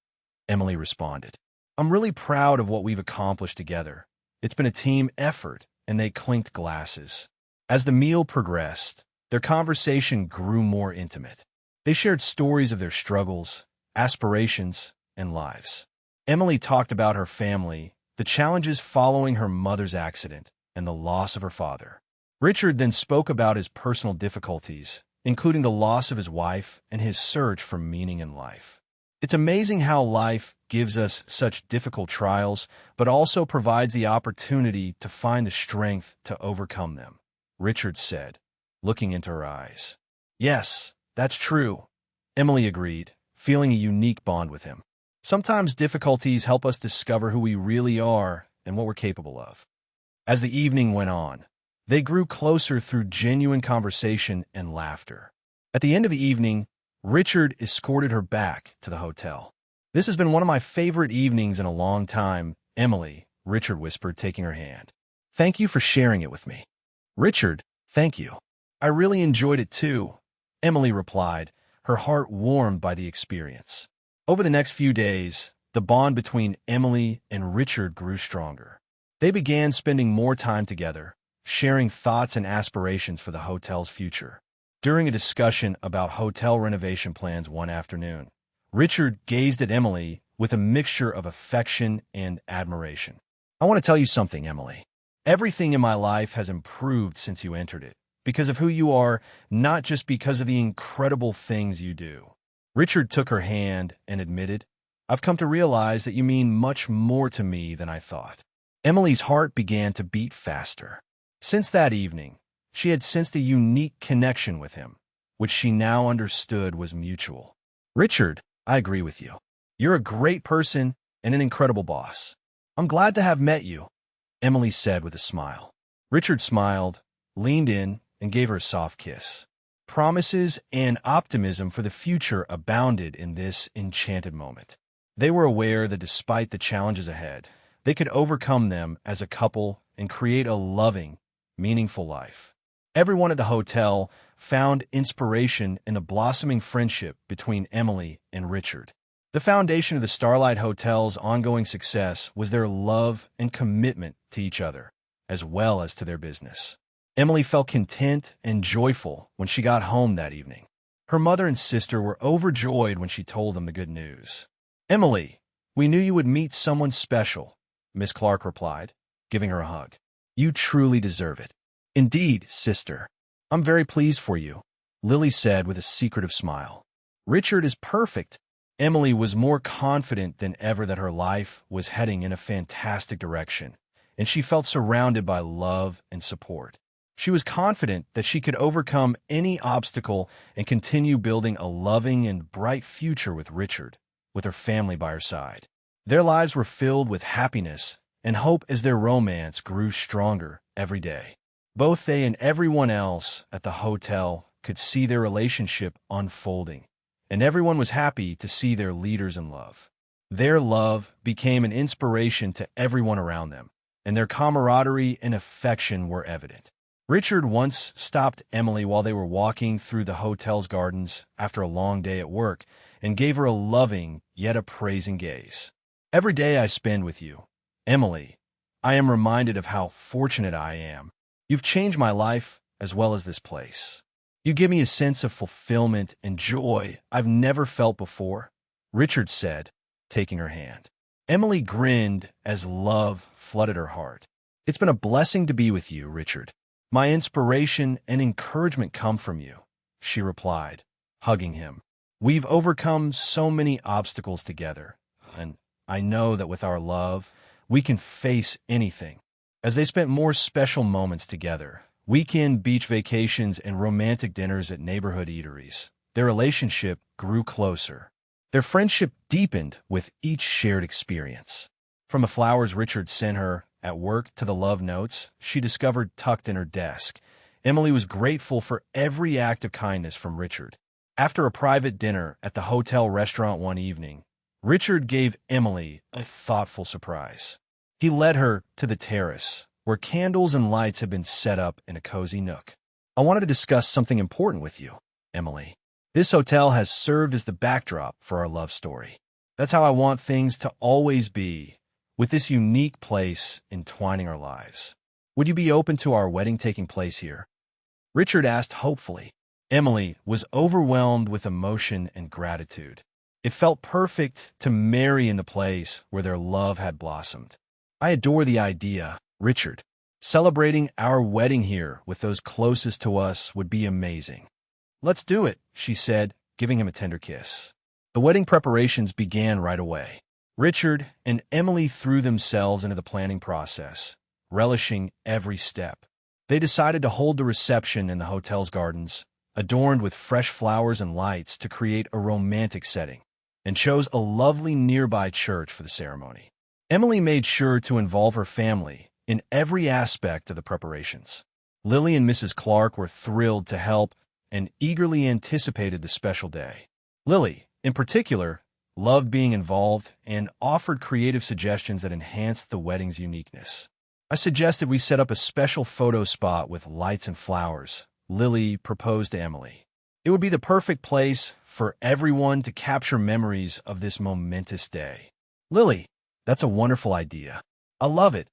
Emily responded. "I'm really proud of what we've accomplished together. It's been a team effort," and they clinked glasses. As the meal progressed, their conversation grew more intimate. They shared stories of their struggles, aspirations, and lives. Emily talked about her family, the challenges following her mother's accident, and the loss of her father. Richard then spoke about his personal difficulties, including the loss of his wife and his search for meaning in life. "It's amazing how life gives us such difficult trials, but also provides the opportunity to find the strength to overcome them," Richard said, looking into her eyes. "Yes, that's true," Emily agreed, feeling a unique bond with him. "Sometimes difficulties help us discover who we really are and what we're capable of." As the evening went on, they grew closer through genuine conversation and laughter. At the end of the evening, Richard escorted her back to the hotel. "This has been one of my favorite evenings in a long time, Emily," Richard whispered, taking her hand. "Thank you for sharing it with me." "Richard, thank you. I really enjoyed it too," Emily replied, her heart warmed by the experience. Over the next few days, the bond between Emily and Richard grew stronger. They began spending more time together, sharing thoughts and aspirations for the hotel's future. During a discussion about hotel renovation plans one afternoon, Richard gazed at Emily with a mixture of affection and admiration. "I want to tell you something, Emily. Everything in my life has improved since you entered it, because of who you are, not just because of the incredible things you do." Richard took her hand and admitted, "I've come to realize that you mean much more to me than I thought." Emily's heart began to beat faster. Since that evening, she had sensed a unique connection with him, which she now understood was mutual. "Richard, I agree with you. You're a great person and an incredible boss. I'm glad to have met you," Emily said with a smile. Richard smiled, leaned in, and gave her a soft kiss. Promises and optimism for the future abounded in this enchanted moment. They were aware that despite the challenges ahead, they could overcome them as a couple and create a loving, meaningful life. Everyone at the hotel found inspiration in the blossoming friendship between Emily and Richard. The foundation of the Starlight Hotel's ongoing success was their love and commitment to each other, as well as to their business. Emily felt content and joyful when she got home that evening. Her mother and sister were overjoyed when she told them the good news. "Emily, we knew you would meet someone special," Miss Clark replied, giving her a hug. "You truly deserve it." "Indeed, sister. I'm very pleased for you," Lily said with a secretive smile. "Richard is perfect." Emily was more confident than ever that her life was heading in a fantastic direction, and she felt surrounded by love and support. She was confident that she could overcome any obstacle and continue building a loving and bright future with Richard, with her family by her side. Their lives were filled with happiness and hope as their romance grew stronger every day. Both they and everyone else at the hotel could see their relationship unfolding, and everyone was happy to see their leaders in love. Their love became an inspiration to everyone around them, and their camaraderie and affection were evident. Richard once stopped Emily while they were walking through the hotel's gardens after a long day at work and gave her a loving yet appraising gaze. "Every day I spend with you, Emily, I am reminded of how fortunate I am. You've changed my life as well as this place. You give me a sense of fulfillment and joy I've never felt before," Richard said, taking her hand. Emily grinned as love flooded her heart. "It's been a blessing to be with you, Richard. My inspiration and encouragement come from you," she replied, hugging him. "We've overcome so many obstacles together, and I know that with our love, we can face anything." As they spent more special moments together, weekend beach vacations and romantic dinners at neighborhood eateries, their relationship grew closer. Their friendship deepened with each shared experience. From the flowers Richard sent her at work to the love notes she discovered tucked in her desk, Emily was grateful for every act of kindness from Richard. After a private dinner at the hotel restaurant one evening, Richard gave Emily a thoughtful surprise. He led her to the terrace, where candles and lights had been set up in a cozy nook. "I wanted to discuss something important with you, Emily. This hotel has served as the backdrop for our love story. That's how I want things to always be, with this unique place entwining our lives. Would you be open to our wedding taking place here?" Richard asked hopefully. Emily was overwhelmed with emotion and gratitude. It felt perfect to marry in the place where their love had blossomed. "I adore the idea, Richard. Celebrating our wedding here with those closest to us would be amazing." "Let's do it," she said, giving him a tender kiss. The wedding preparations began right away. Richard and Emily threw themselves into the planning process, relishing every step. They decided to hold the reception in the hotel's gardens, adorned with fresh flowers and lights to create a romantic setting, and chose a lovely nearby church for the ceremony. Emily made sure to involve her family in every aspect of the preparations. Lily and Mrs. Clark were thrilled to help and eagerly anticipated the special day. Lily, in particular, loved being involved and offered creative suggestions that enhanced the wedding's uniqueness. "I suggested we set up a special photo spot with lights and flowers," Lily proposed to Emily. "It would be the perfect place for everyone to capture memories of this momentous day." "Lily, that's a wonderful idea. I love it,"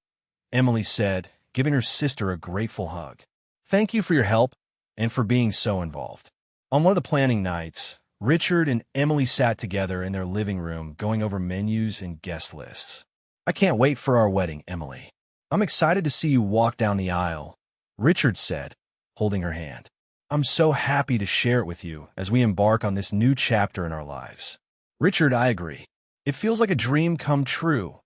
Emily said, giving her sister a grateful hug. "Thank you for your help and for being so involved." On one of the planning nights, Richard and Emily sat together in their living room going over menus and guest lists. "I can't wait for our wedding, Emily. I'm excited to see you walk down the aisle," Richard said, holding her hand. "I'm so happy to share it with you as we embark on this new chapter in our lives." "Richard, I agree. It feels like a dream come true,"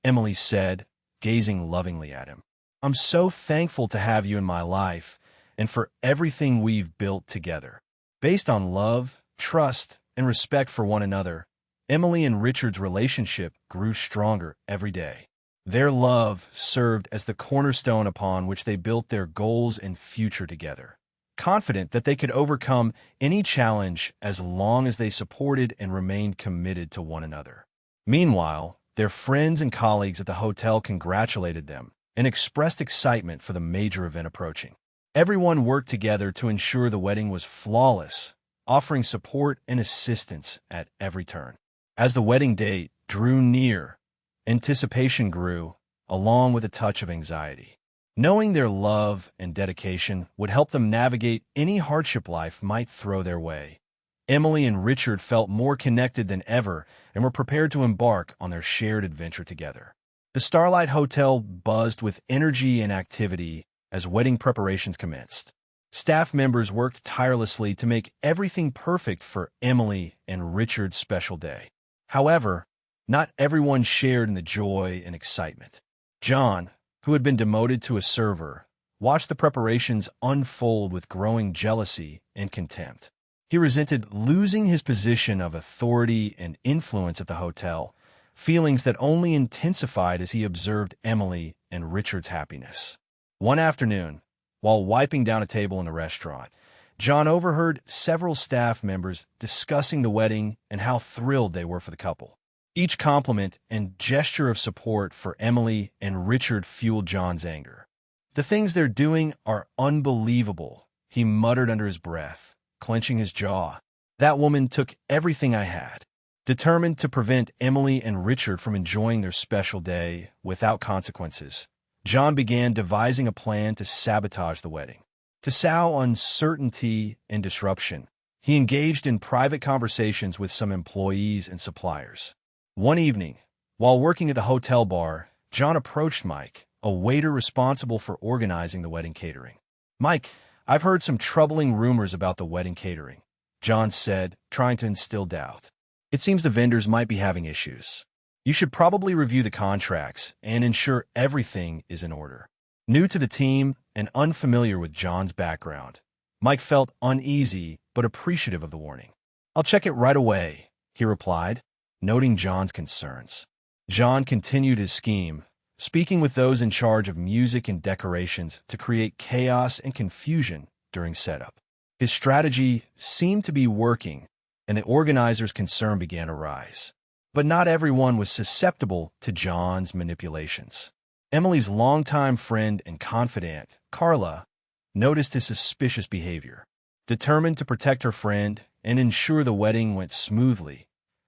Emily said, gazing lovingly at him. "I'm so thankful to have you in my life and for everything we've built together." Based on love, trust, and respect for one another, Emily and Richard's relationship grew stronger every day. Their love served as the cornerstone upon which they built their goals and future together, confident that they could overcome any challenge as long as they supported and remained committed to one another. Meanwhile, their friends and colleagues at the hotel congratulated them and expressed excitement for the major event approaching. Everyone worked together to ensure the wedding was flawless, offering support and assistance at every turn. As the wedding date drew near, anticipation grew, along with a touch of anxiety. Knowing their love and dedication would help them navigate any hardship life might throw their way, Emily and Richard felt more connected than ever and were prepared to embark on their shared adventure together. The Starlight Hotel buzzed with energy and activity as wedding preparations commenced. Staff members worked tirelessly to make everything perfect for Emily and Richard's special day. However, not everyone shared in the joy and excitement. John, who had been demoted to a server, watched the preparations unfold with growing jealousy and contempt. He resented losing his position of authority and influence at the hotel, feelings that only intensified as he observed Emily and Richard's happiness. One afternoon, while wiping down a table in the restaurant, John overheard several staff members discussing the wedding and how thrilled they were for the couple. Each compliment and gesture of support for Emily and Richard fueled John's anger. "The things they're doing are unbelievable," he muttered under his breath, clenching his jaw. "That woman took everything I had." Determined to prevent Emily and Richard from enjoying their special day without consequences, John began devising a plan to sabotage the wedding. To sow uncertainty and disruption, he engaged in private conversations with some employees and suppliers. One evening, while working at the hotel bar, John approached Mike, a waiter responsible for organizing the wedding catering. "Mike, I've heard some troubling rumors about the wedding catering," John said, trying to instill doubt. "It seems the vendors might be having issues. You should probably review the contracts and ensure everything is in order." New to the team and unfamiliar with John's background, Mike felt uneasy but appreciative of the warning. "I'll check it right away," he replied, noting John's concerns. John continued his scheme, speaking with those in charge of music and decorations to create chaos and confusion during setup. His strategy seemed to be working, and the organizers' concern began to rise. But not everyone was susceptible to John's manipulations. Emily's longtime friend and confidant, Carla, noticed his suspicious behavior. Determined to protect her friend and ensure the wedding went smoothly,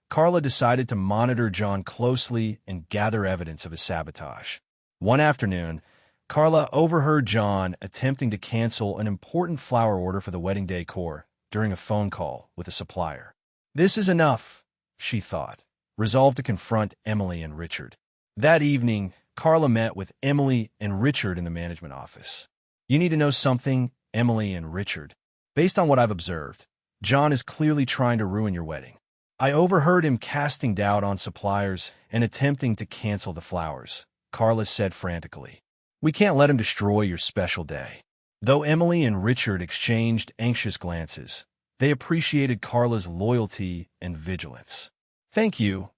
Carla decided to monitor John closely and gather evidence of his sabotage. One afternoon, Carla overheard John attempting to cancel an important flower order for the wedding decor during a phone call with a supplier. "This is enough," she thought, resolved to confront Emily and Richard. That evening, Carla met with Emily and Richard in the management office. "You need to know something, Emily and Richard. Based on what I've observed, John is clearly trying to ruin your wedding. I overheard him casting doubt on suppliers and attempting to cancel the flowers," Carla said frantically. "We can't let him destroy your special day." Though Emily and Richard exchanged anxious glances, they appreciated Carla's loyalty and vigilance. "Thank you,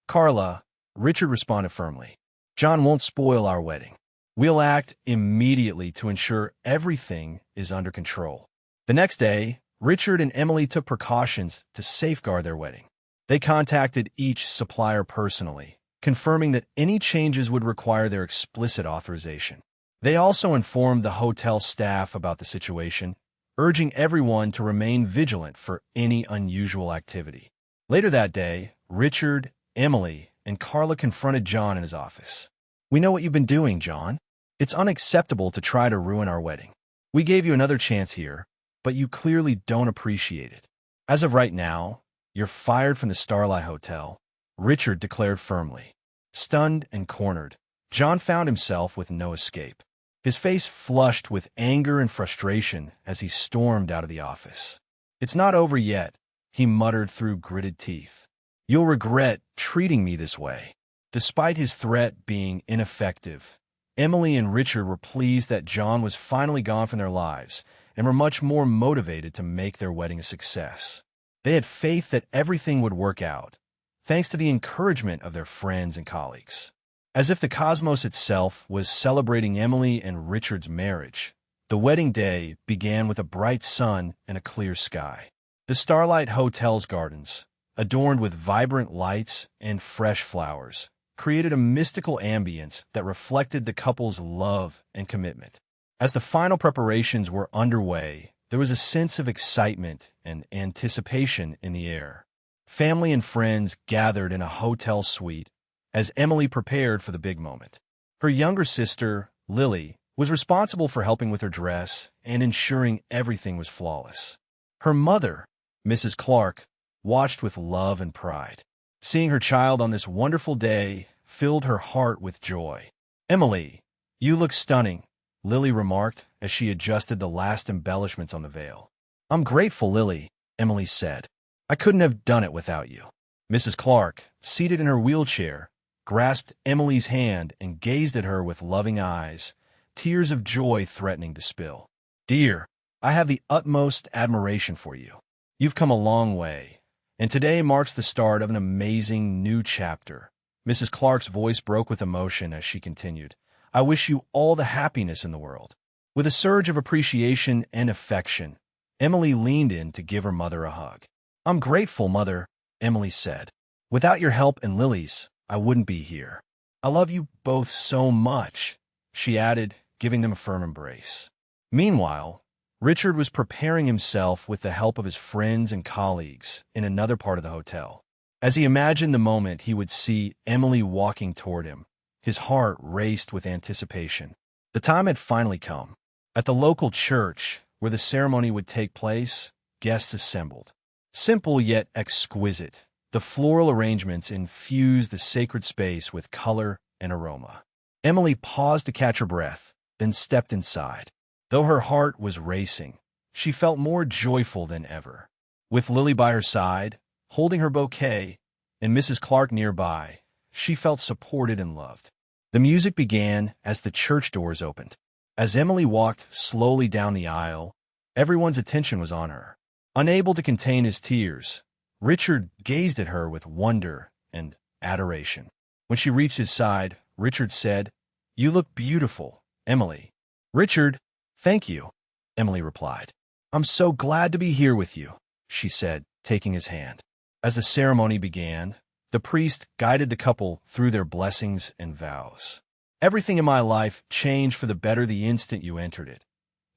Carla," Richard responded firmly. "John won't spoil our wedding. We'll act immediately to ensure everything is under control." The next day, Richard and Emily took precautions to safeguard their wedding. They contacted each supplier personally, confirming that any changes would require their explicit authorization. They also informed the hotel staff about the situation, urging everyone to remain vigilant for any unusual activity. Later that day, Richard, Emily, and Carla confronted John in his office. "We know what you've been doing, John. It's unacceptable to try to ruin our wedding. We gave you another chance here, but you clearly don't appreciate it. As of right now, you're fired from the Starlight Hotel," Richard declared firmly. Stunned and cornered, John found himself with no escape. His face flushed with anger and frustration as he stormed out of the office. "It's not over yet," he muttered through gritted teeth. "You'll regret treating me this way." Despite his threat being ineffective, Emily and Richard were pleased that John was finally gone from their lives and were much more motivated to make their wedding a success. They had faith that everything would work out, thanks to the encouragement of their friends and colleagues. As if the cosmos itself was celebrating Emily and Richard's marriage, the wedding day began with a bright sun and a clear sky. The Starlight Hotel's gardens, adorned with vibrant lights and fresh flowers, created a mystical ambience that reflected the couple's love and commitment. As the final preparations were underway, there was a sense of excitement and anticipation in the air. Family and friends gathered in a hotel suite as Emily prepared for the big moment. Her younger sister, Lily, was responsible for helping with her dress and ensuring everything was flawless. Her mother, Mrs. Clark, watched with love and pride. Seeing her child on this wonderful day filled her heart with joy. "Emily, you look stunning," Lily remarked as she adjusted the last embellishments on the veil. "I'm grateful, Lily," Emily said. "I couldn't have done it without you." Mrs. Clark, seated in her wheelchair, grasped Emily's hand and gazed at her with loving eyes, tears of joy threatening to spill. "Dear, I have the utmost admiration for you. You've come a long way, and today marks the start of an amazing new chapter," Mrs. Clark's voice broke with emotion as she continued. I wish you all the happiness in the world. With a surge of appreciation and affection, Emily leaned in to give her mother a hug. I'm grateful, Mother, Emily said. Without your help and Lily's, I wouldn't be here. I love you both so much, she added, giving them a firm embrace. Meanwhile, Richard was preparing himself with the help of his friends and colleagues in another part of the hotel. As he imagined the moment he would see Emily walking toward him, his heart raced with anticipation. The time had finally come. At the local church, where the ceremony would take place, guests assembled. Simple yet exquisite, the floral arrangements infused the sacred space with color and aroma. Emily paused to catch her breath, then stepped inside. Though her heart was racing, she felt more joyful than ever. With Lily by her side, holding her bouquet, and Mrs. Clark nearby, she felt supported and loved. The music began as the church doors opened. As Emily walked slowly down the aisle, everyone's attention was on her. Unable to contain his tears, Richard gazed at her with wonder and adoration. When she reached his side, Richard said, You look beautiful, Emily. Richard, thank you, Emily replied. I'm so glad to be here with you, she said, taking his hand. As the ceremony began, the priest guided the couple through their blessings and vows. Everything in my life changed for the better the instant you entered it,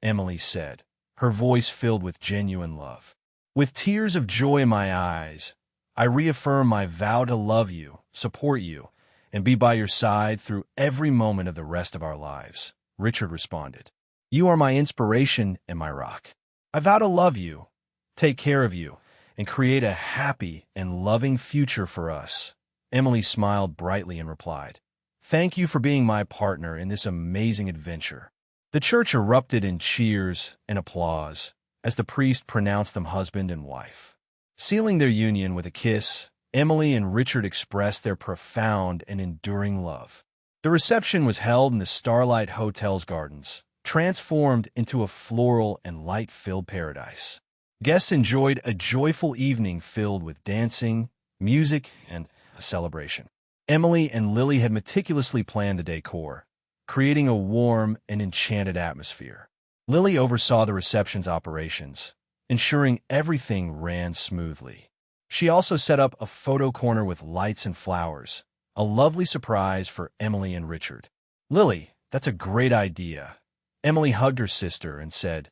Emily said, her voice filled with genuine love. With tears of joy in my eyes, I reaffirm my vow to love you, support you, and be by your side through every moment of the rest of our lives, Richard responded. You are my inspiration and my rock. I vow to love you, take care of you, and create a happy and loving future for us. Emily smiled brightly and replied, Thank you for being my partner in this amazing adventure. The church erupted in cheers and applause as the priest pronounced them husband and wife. Sealing their union with a kiss, Emily and Richard expressed their profound and enduring love. The reception was held in the Starlight Hotel's gardens, transformed into a floral and light-filled paradise. Guests enjoyed a joyful evening filled with dancing, music, and a celebration. Emily and Lily had meticulously planned the decor, creating a warm and enchanted atmosphere. Lily oversaw the reception's operations, ensuring everything ran smoothly. She also set up a photo corner with lights and flowers, a lovely surprise for Emily and Richard. Lily, that's a great idea. Emily hugged her sister and said,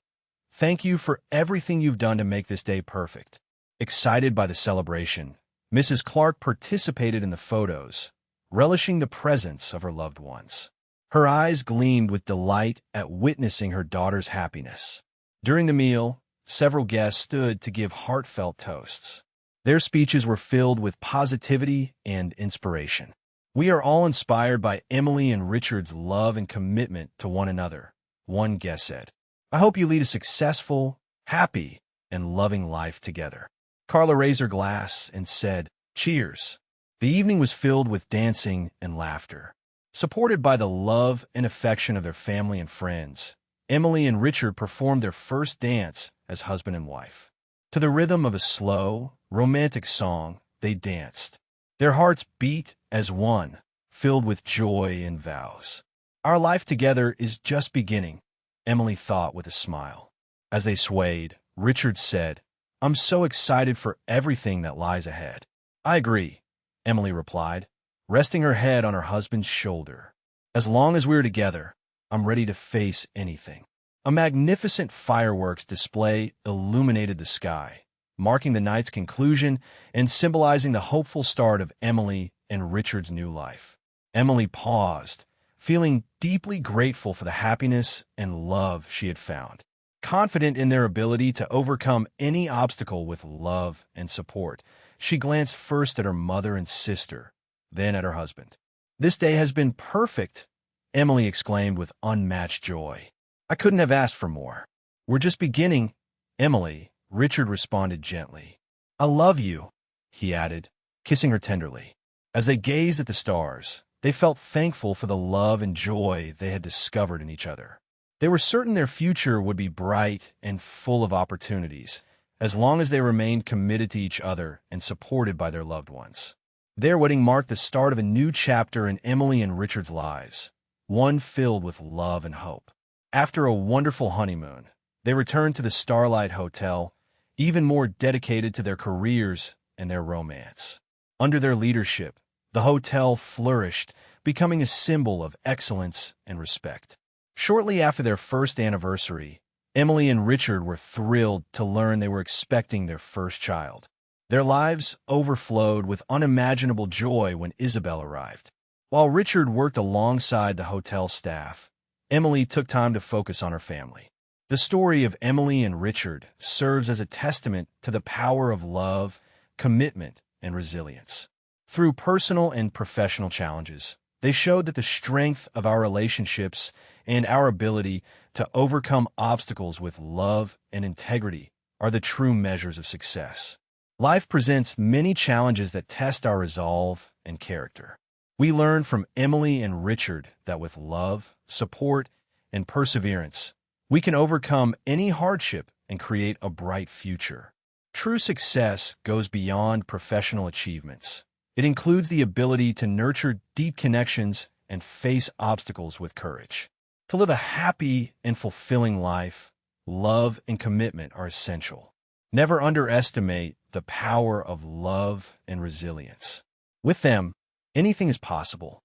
Thank you for everything you've done to make this day perfect. Excited by the celebration, Mrs. Clark participated in the photos, relishing the presence of her loved ones. Her eyes gleamed with delight at witnessing her daughter's happiness. During the meal, several guests stood to give heartfelt toasts. Their speeches were filled with positivity and inspiration. We are all inspired by Emily and Richard's love and commitment to one another, one guest said. I hope you lead a successful, happy, and loving life together. Carla raised her glass and said, Cheers. The evening was filled with dancing and laughter. Supported by the love and affection of their family and friends, Emily and Richard performed their first dance as husband and wife. To the rhythm of a slow, romantic song, they danced. Their hearts beat as one, filled with joy and vows. Our life together is just beginning, Emily thought with a smile. As they swayed, Richard said, I'm so excited for everything that lies ahead. I agree, Emily replied, resting her head on her husband's shoulder. As long as we're together, I'm ready to face anything. A magnificent fireworks display illuminated the sky, marking the night's conclusion and symbolizing the hopeful start of Emily and Richard's new life. Emily paused, feeling deeply grateful for the happiness and love she had found. Confident in their ability to overcome any obstacle with love and support, she glanced first at her mother and sister, then at her husband. This day has been perfect, Emily exclaimed with unmatched joy. I couldn't have asked for more. We're just beginning, Emily, Richard responded gently. I love you, he added, kissing her tenderly. As they gazed at the stars, they felt thankful for the love and joy they had discovered in each other. They were certain their future would be bright and full of opportunities, as long as they remained committed to each other and supported by their loved ones. Their wedding marked the start of a new chapter in Emily and Richard's lives, one filled with love and hope. After a wonderful honeymoon, they returned to the Starlight Hotel, even more dedicated to their careers and their romance. Under their leadership, the hotel flourished, becoming a symbol of excellence and respect. Shortly after their first anniversary, Emily and Richard were thrilled to learn they were expecting their first child. Their lives overflowed with unimaginable joy when Isabel arrived. While Richard worked alongside the hotel staff, Emily took time to focus on her family. The story of Emily and Richard serves as a testament to the power of love, commitment, and resilience. Through personal and professional challenges, they showed that the strength of our relationships and our ability to overcome obstacles with love and integrity are the true measures of success. Life presents many challenges that test our resolve and character. We learned from Emily and Richard that with love, support, and perseverance, we can overcome any hardship and create a bright future. True success goes beyond professional achievements. It includes the ability to nurture deep connections and face obstacles with courage. To live a happy and fulfilling life, love and commitment are essential. Never underestimate the power of love and resilience. With them, anything is possible.